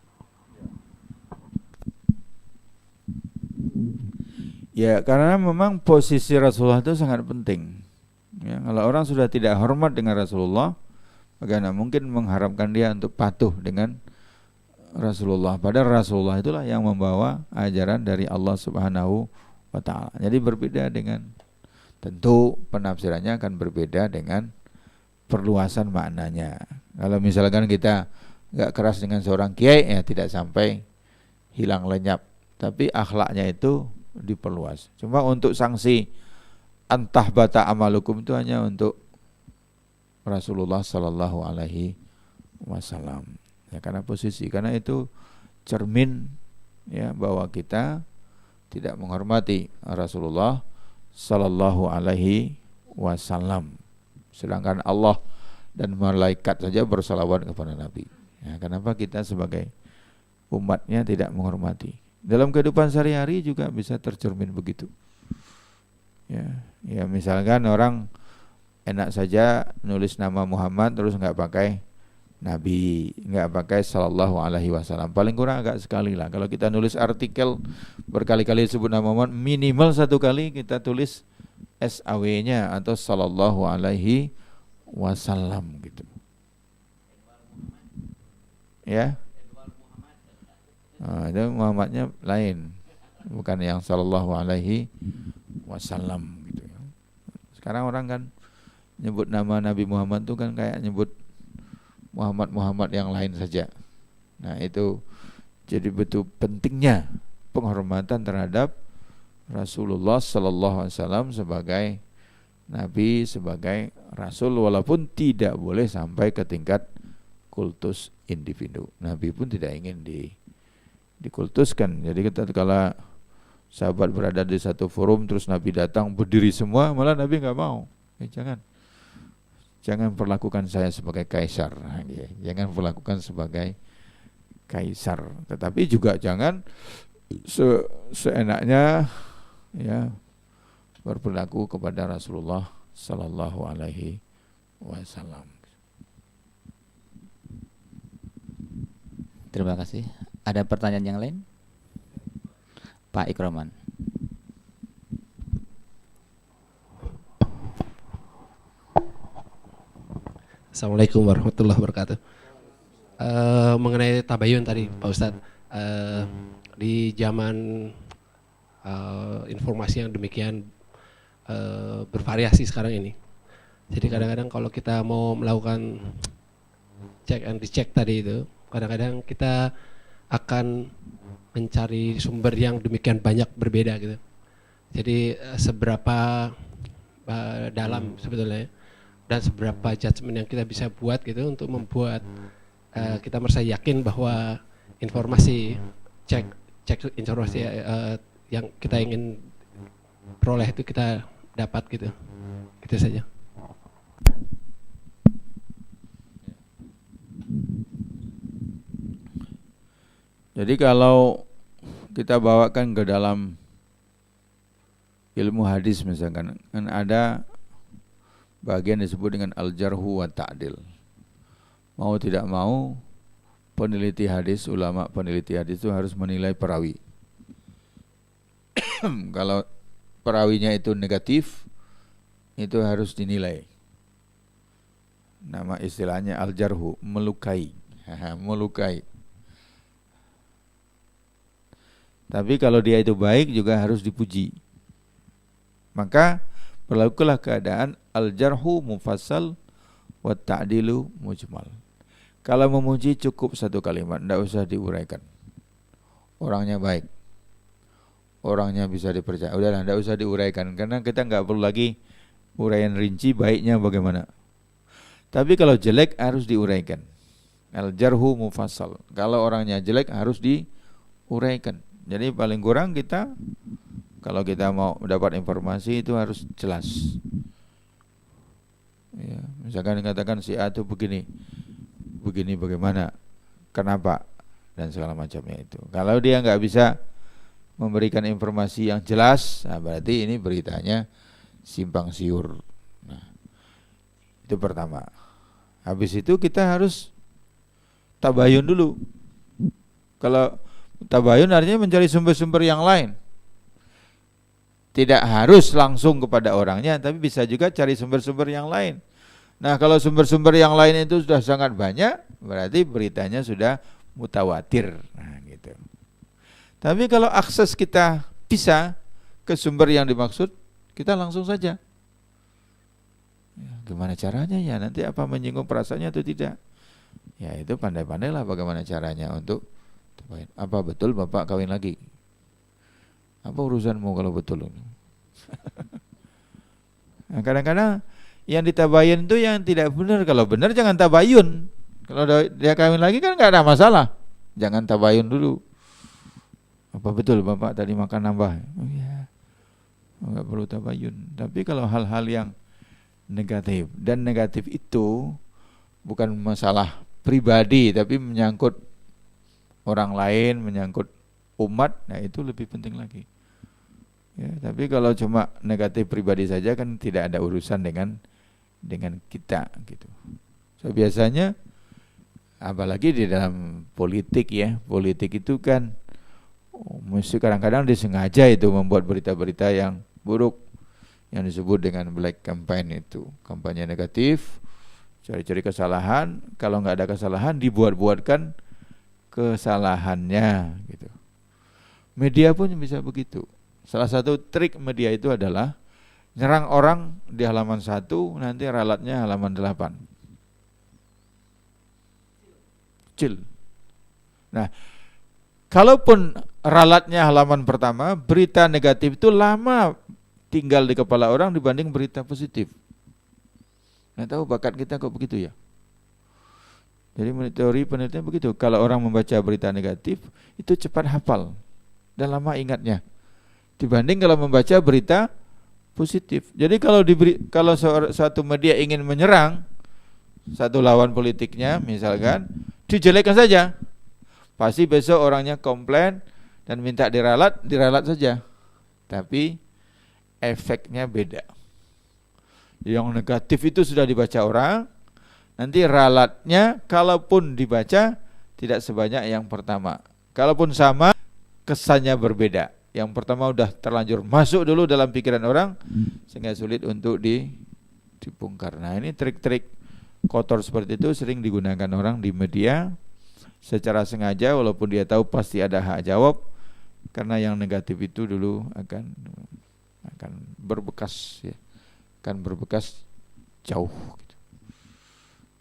Ya, karena memang posisi Rasulullah itu sangat penting. Ya, kalau orang sudah tidak hormat dengan Rasulullah, bagaimana mungkin mengharapkan dia untuk patuh dengan Rasulullah? Padahal Rasulullah itulah yang membawa ajaran dari Allah Subhanahu wa taala. Jadi berbeda dengan, tentu penafsirannya akan berbeda dengan perluasan maknanya. Kalau misalkan kita enggak keras dengan seorang kiai, ya tidak sampai hilang lenyap, tapi akhlaknya itu diperluas. Cuma untuk sanksi antah bata amalukum itu hanya untuk Rasulullah sallallahu alaihi wasallam. Ya, karena posisi, karena itu cermin ya bahwa kita tidak menghormati Rasulullah sallallahu alaihi wasallam. Sedangkan Allah dan malaikat saja bersalawat kepada Nabi. Ya, kenapa kita sebagai umatnya tidak menghormati? Dalam kehidupan sehari-hari juga bisa tercermin begitu. Ya misalkan orang enak saja nulis nama Muhammad terus enggak pakai Nabi, enggak pakai sallallahu alaihi wasallam. Paling kurang agak sekali lah. Kalau kita nulis artikel berkali-kali sebut nama Muhammad, minimal satu kali kita tulis SAW-nya atau sallallahu alaihi wasallam gitu. Ya. Itu Muhammadnya lain, bukan yang sallallahu alaihi wasallam gitu. Sekarang orang kan nyebut nama Nabi Muhammad itu kan kayak nyebut Muhammad yang lain saja. Nah, itu jadi betul pentingnya penghormatan terhadap Rasulullah sallallahu alaihi wasallam sebagai nabi, sebagai rasul, walaupun tidak boleh sampai ke tingkat kultus individu. Nabi pun tidak ingin dikultuskan. Jadi kita kalau sahabat berada di satu forum terus Nabi datang berdiri semua, malah Nabi enggak mau. Jangan perlakukan saya sebagai kaisar. Jangan perlakukan sebagai kaisar. Tetapi juga jangan seenaknya ya berperilaku kepada Rasulullah sallallahu alaihi wasallam. Terima kasih. Ada pertanyaan yang lain? Pak Ikroman. Assalamualaikum warahmatullahi wabarakatuh. Mengenai tabayun tadi Pak Ustadz, di zaman informasi yang demikian bervariasi sekarang ini, jadi kadang-kadang kalau kita mau melakukan cek and recheck tadi itu, kadang-kadang kita akan mencari sumber yang demikian banyak berbeda gitu. Jadi seberapa dalam sebetulnya dan seberapa judgement yang kita bisa buat gitu untuk membuat kita merasa yakin bahwa informasi cek informasi yang kita ingin peroleh itu kita dapat gitu. Itu saja. Jadi kalau kita bawakan ke dalam ilmu hadis misalkan, kan ada bagian disebut dengan al-jarhu wa ta'dil. Mau tidak mau peneliti hadis, ulama peneliti hadis itu harus menilai perawi. Kalau perawinya itu negatif, itu harus dinilai. Nama istilahnya al-jarhu, melukai. Melukai. Tapi kalau dia itu baik juga harus dipuji. Maka berlakulah keadaan al-jarhu mufassal wa ta'dilu mujmal. Kalau memuji cukup satu kalimat, tidak usah diuraikan. Orangnya baik, orangnya bisa dipercaya. Udahlah, tidak usah diuraikan karena kita nggak perlu lagi uraian rinci baiknya bagaimana. Tapi kalau jelek harus diuraikan. Al-jarhu mufassal. Kalau orangnya jelek harus diuraikan. Jadi paling kurang kita kalau kita mau mendapat informasi itu harus jelas. Ya, Misalkan katakan si A itu begini bagaimana, kenapa, dan segala macamnya itu. Kalau dia nggak bisa memberikan informasi yang jelas, nah berarti ini beritanya simpang siur. Nah, itu pertama. Habis itu kita harus tabayun dulu. Kalau tabayun artinya mencari sumber-sumber yang lain. Tidak harus langsung kepada orangnya, tapi bisa juga cari sumber-sumber yang lain. Nah, kalau sumber-sumber yang lain itu sudah sangat banyak, berarti beritanya sudah mutawatir. Nah, gitu. Tapi kalau akses kita bisa ke sumber yang dimaksud, kita langsung saja. Ya, gimana caranya ya? Nanti apa menyinggung perasaannya atau tidak? Ya, itu pandai-pandailah bagaimana caranya untuk apa betul Bapak kawin lagi? Apa urusanmu kalau betul ini? Nah, kadang-kadang yang ditabayun itu yang tidak benar. Kalau benar jangan tabayun. Kalau dia kawin lagi kan nggak ada masalah. Jangan tabayun dulu. Apa betul Bapak tadi makan nambah? Oh ya, nggak perlu tabayun. Tapi kalau hal-hal yang negatif, dan negatif itu bukan masalah pribadi, tapi menyangkut orang lain, menyangkut umat, nah itu lebih penting lagi. Ya, tapi kalau cuma negatif pribadi saja kan tidak ada urusan dengan kita gitu. So, biasanya apalagi di dalam politik ya, politik itu kan mesti kadang-kadang disengaja itu membuat berita-berita yang buruk yang disebut dengan black campaign itu, kampanye negatif, cari-cari kesalahan, kalau nggak ada kesalahan dibuat-buatkan kesalahannya gitu. Media pun bisa begitu. Salah satu trik media itu adalah nyerang orang di halaman 1, nanti ralatnya halaman 8. Kecil. Nah, kalaupun ralatnya halaman pertama, berita negatif itu lama tinggal di kepala orang dibanding berita positif. Nggak tahu bakat kita kok begitu ya. Jadi teori penelitian begitu. Kalau orang membaca berita negatif itu cepat hafal dan lama ingatnya dibanding kalau membaca berita positif. Jadi kalau suatu media ingin menyerang satu lawan politiknya misalkan, dijelekan saja. Pasti besok orangnya komplain dan minta diralat saja. Tapi efeknya beda. Yang negatif itu sudah dibaca orang, nanti ralatnya kalaupun dibaca tidak sebanyak yang pertama. Kalaupun sama, kesannya berbeda. Yang pertama udah terlanjur masuk dulu dalam pikiran orang sehingga sulit untuk dibongkar. Nah, ini trik-trik kotor seperti itu sering digunakan orang di media secara sengaja walaupun dia tahu pasti ada hak jawab, karena yang negatif itu dulu akan berbekas ya. Akan berbekas jauh gitu.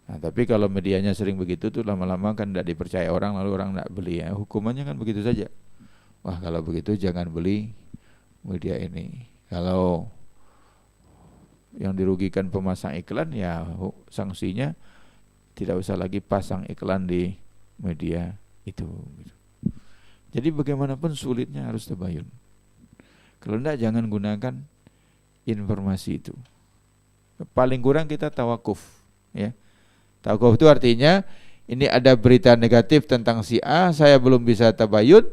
Nah, tapi kalau medianya sering begitu tuh lama-lama kan tidak dipercaya orang, lalu orang tidak beli ya. Hukumannya kan begitu saja. Wah, kalau begitu jangan beli media ini. Kalau yang dirugikan pemasang iklan ya sanksinya tidak usah lagi pasang iklan di media itu gitu. Jadi bagaimanapun sulitnya harus tabayun. Kalau tidak jangan gunakan informasi itu. Paling kurang kita tawakuf ya. Tawakuf itu artinya ini ada berita negatif tentang si A, saya belum bisa tabayun.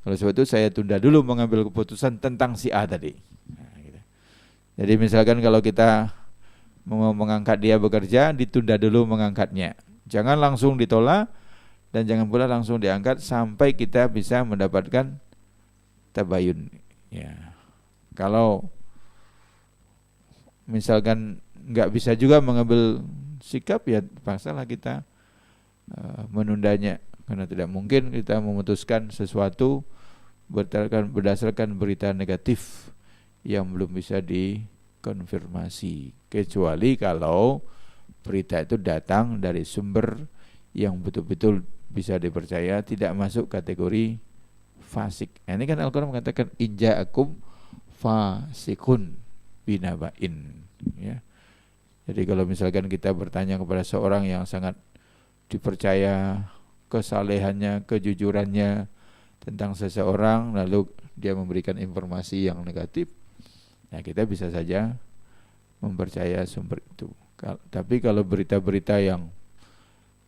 Oleh sebab itu saya tunda dulu mengambil keputusan tentang si A tadi. Nah, gitu. Jadi misalkan kalau kita mau mengangkat dia bekerja, ditunda dulu mengangkatnya. Jangan langsung ditolak dan jangan pula langsung diangkat sampai kita bisa mendapatkan tabayun. Ya. Kalau misalkan nggak bisa juga mengambil sikap, ya paksalah kita menundanya. Karena tidak mungkin kita memutuskan sesuatu berdasarkan berita negatif yang belum bisa dikonfirmasi, kecuali kalau berita itu datang dari sumber yang betul-betul bisa dipercaya, tidak masuk kategori fasik. Nah, ini kan Al-Quran mengatakan inja'akum fasikun binaba'in ya. Jadi kalau misalkan kita bertanya kepada seorang yang sangat dipercaya kesalehannya, kejujurannya tentang seseorang, lalu dia memberikan informasi yang negatif, ya kita bisa saja mempercaya sumber itu. Tapi kalau berita-berita yang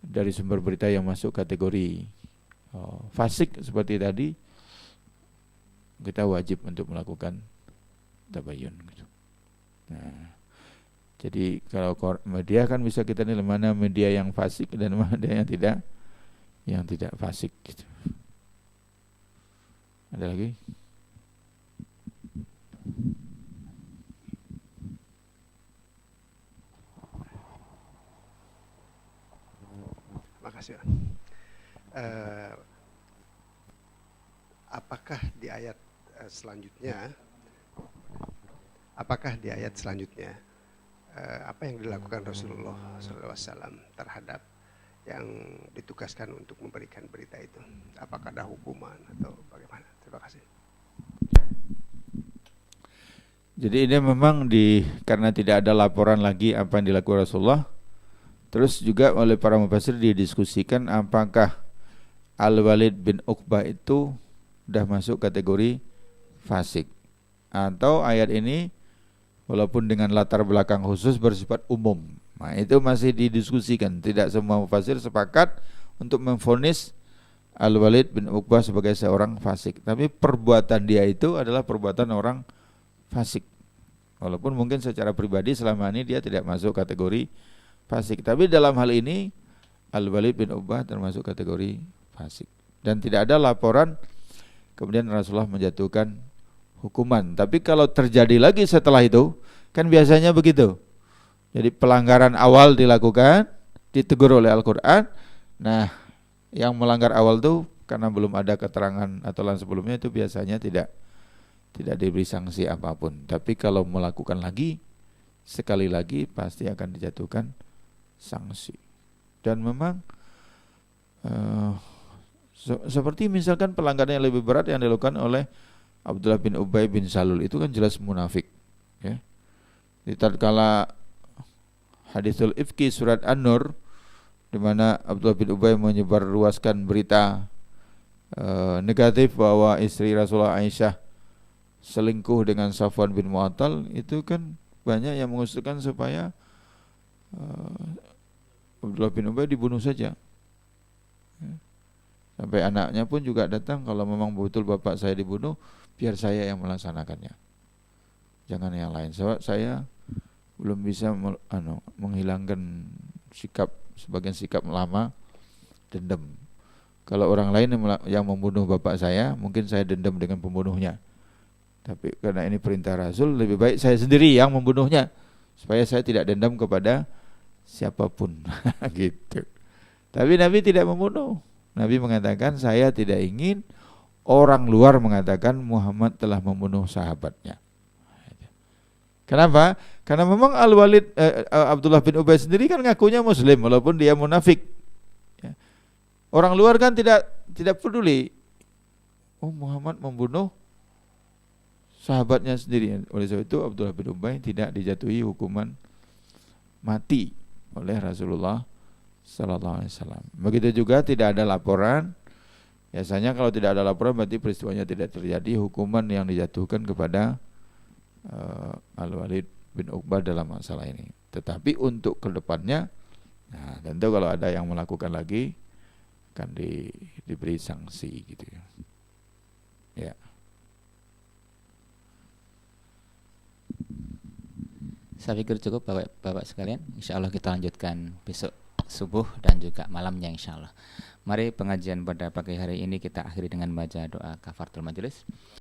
dari sumber berita yang masuk kategori fasik seperti tadi, kita wajib untuk melakukan tabayyun gitu. Nah, jadi kalau media kan bisa kita nilai mana media yang fasik dan mana media yang tidak fasik gitu. Ada lagi? Makasih. Apakah di ayat selanjutnya apa yang dilakukan Rasulullah SAW terhadap yang ditugaskan untuk memberikan berita itu? Apakah ada hukuman atau bagaimana? Terima kasih. Jadi ini memang karena tidak ada laporan lagi apa yang dilakukan Rasulullah, terus juga oleh para mufassir didiskusikan apakah Al-Walid bin Uqbah itu sudah masuk kategori fasik, atau ayat ini walaupun dengan latar belakang khusus bersifat umum. Nah, itu masih didiskusikan. Tidak semua mufassir sepakat untuk memvonis Al-Walid bin Uqbah sebagai seorang fasik. Tapi perbuatan dia itu adalah perbuatan orang fasik. Walaupun mungkin secara pribadi selama ini dia tidak masuk kategori fasik. Tapi dalam hal ini Al-Walid bin Uqbah termasuk kategori fasik. Dan tidak ada laporan kemudian Rasulullah menjatuhkan hukuman. Tapi kalau terjadi lagi setelah itu, kan biasanya begitu. Jadi pelanggaran awal dilakukan, ditegur oleh Al-Quran. Nah, yang melanggar awal itu karena belum ada keterangan aturan sebelumnya itu biasanya tidak diberi sanksi apapun. Tapi kalau melakukan lagi, sekali lagi pasti akan dijatuhkan sanksi. Dan memang seperti misalkan pelanggaran yang lebih berat yang dilakukan oleh Abdullah bin Ubay bin Salul, itu kan jelas munafik, ya. Di tatkala hadisul ifki surat An-Nur, di mana Abdullah bin Ubay menyebarluaskan berita negatif bahwa istri Rasulullah Aisyah selingkuh dengan Safwan bin Mu'attal, itu kan banyak yang mengusulkan supaya Abdullah bin Ubay dibunuh saja. Sampai anaknya pun juga datang, kalau memang betul bapak saya dibunuh, biar saya yang melaksanakannya, jangan yang lain. Sebab saya belum bisa menghilangkan sebagian sikap lama dendam. Kalau orang lain yang membunuh bapak saya, mungkin saya dendam dengan pembunuhnya. Tapi karena ini perintah Rasul, lebih baik saya sendiri yang membunuhnya, supaya saya tidak dendam kepada siapapun. Gitu. Tapi Nabi tidak membunuh. Nabi mengatakan, saya tidak ingin orang luar mengatakan Muhammad telah membunuh sahabatnya. Kenapa? Karena memang Al-Walid Abdullah bin Ubay sendiri kan ngakunya muslim walaupun dia munafik. Ya. Orang luar kan tidak peduli. Oh, Muhammad membunuh sahabatnya sendiri. Oleh sebab itu Abdullah bin Ubay tidak dijatuhi hukuman mati oleh Rasulullah sallallahu alaihi wasallam. Begitu juga tidak ada laporan. Biasanya kalau tidak ada laporan berarti peristiwanya tidak terjadi, hukuman yang dijatuhkan kepada Al-Walid bin Uqbah dalam masalah ini. Tetapi untuk kedepannya, nah tentu kalau ada yang melakukan lagi akan diberi sanksi gitu ya. Ya. Saya pikir cukup Bapak sekalian. Insya Allah kita lanjutkan besok subuh dan juga malamnya insya Allah. Mari pengajian pada pagi hari ini kita akhiri dengan baca doa kafaratul majelis.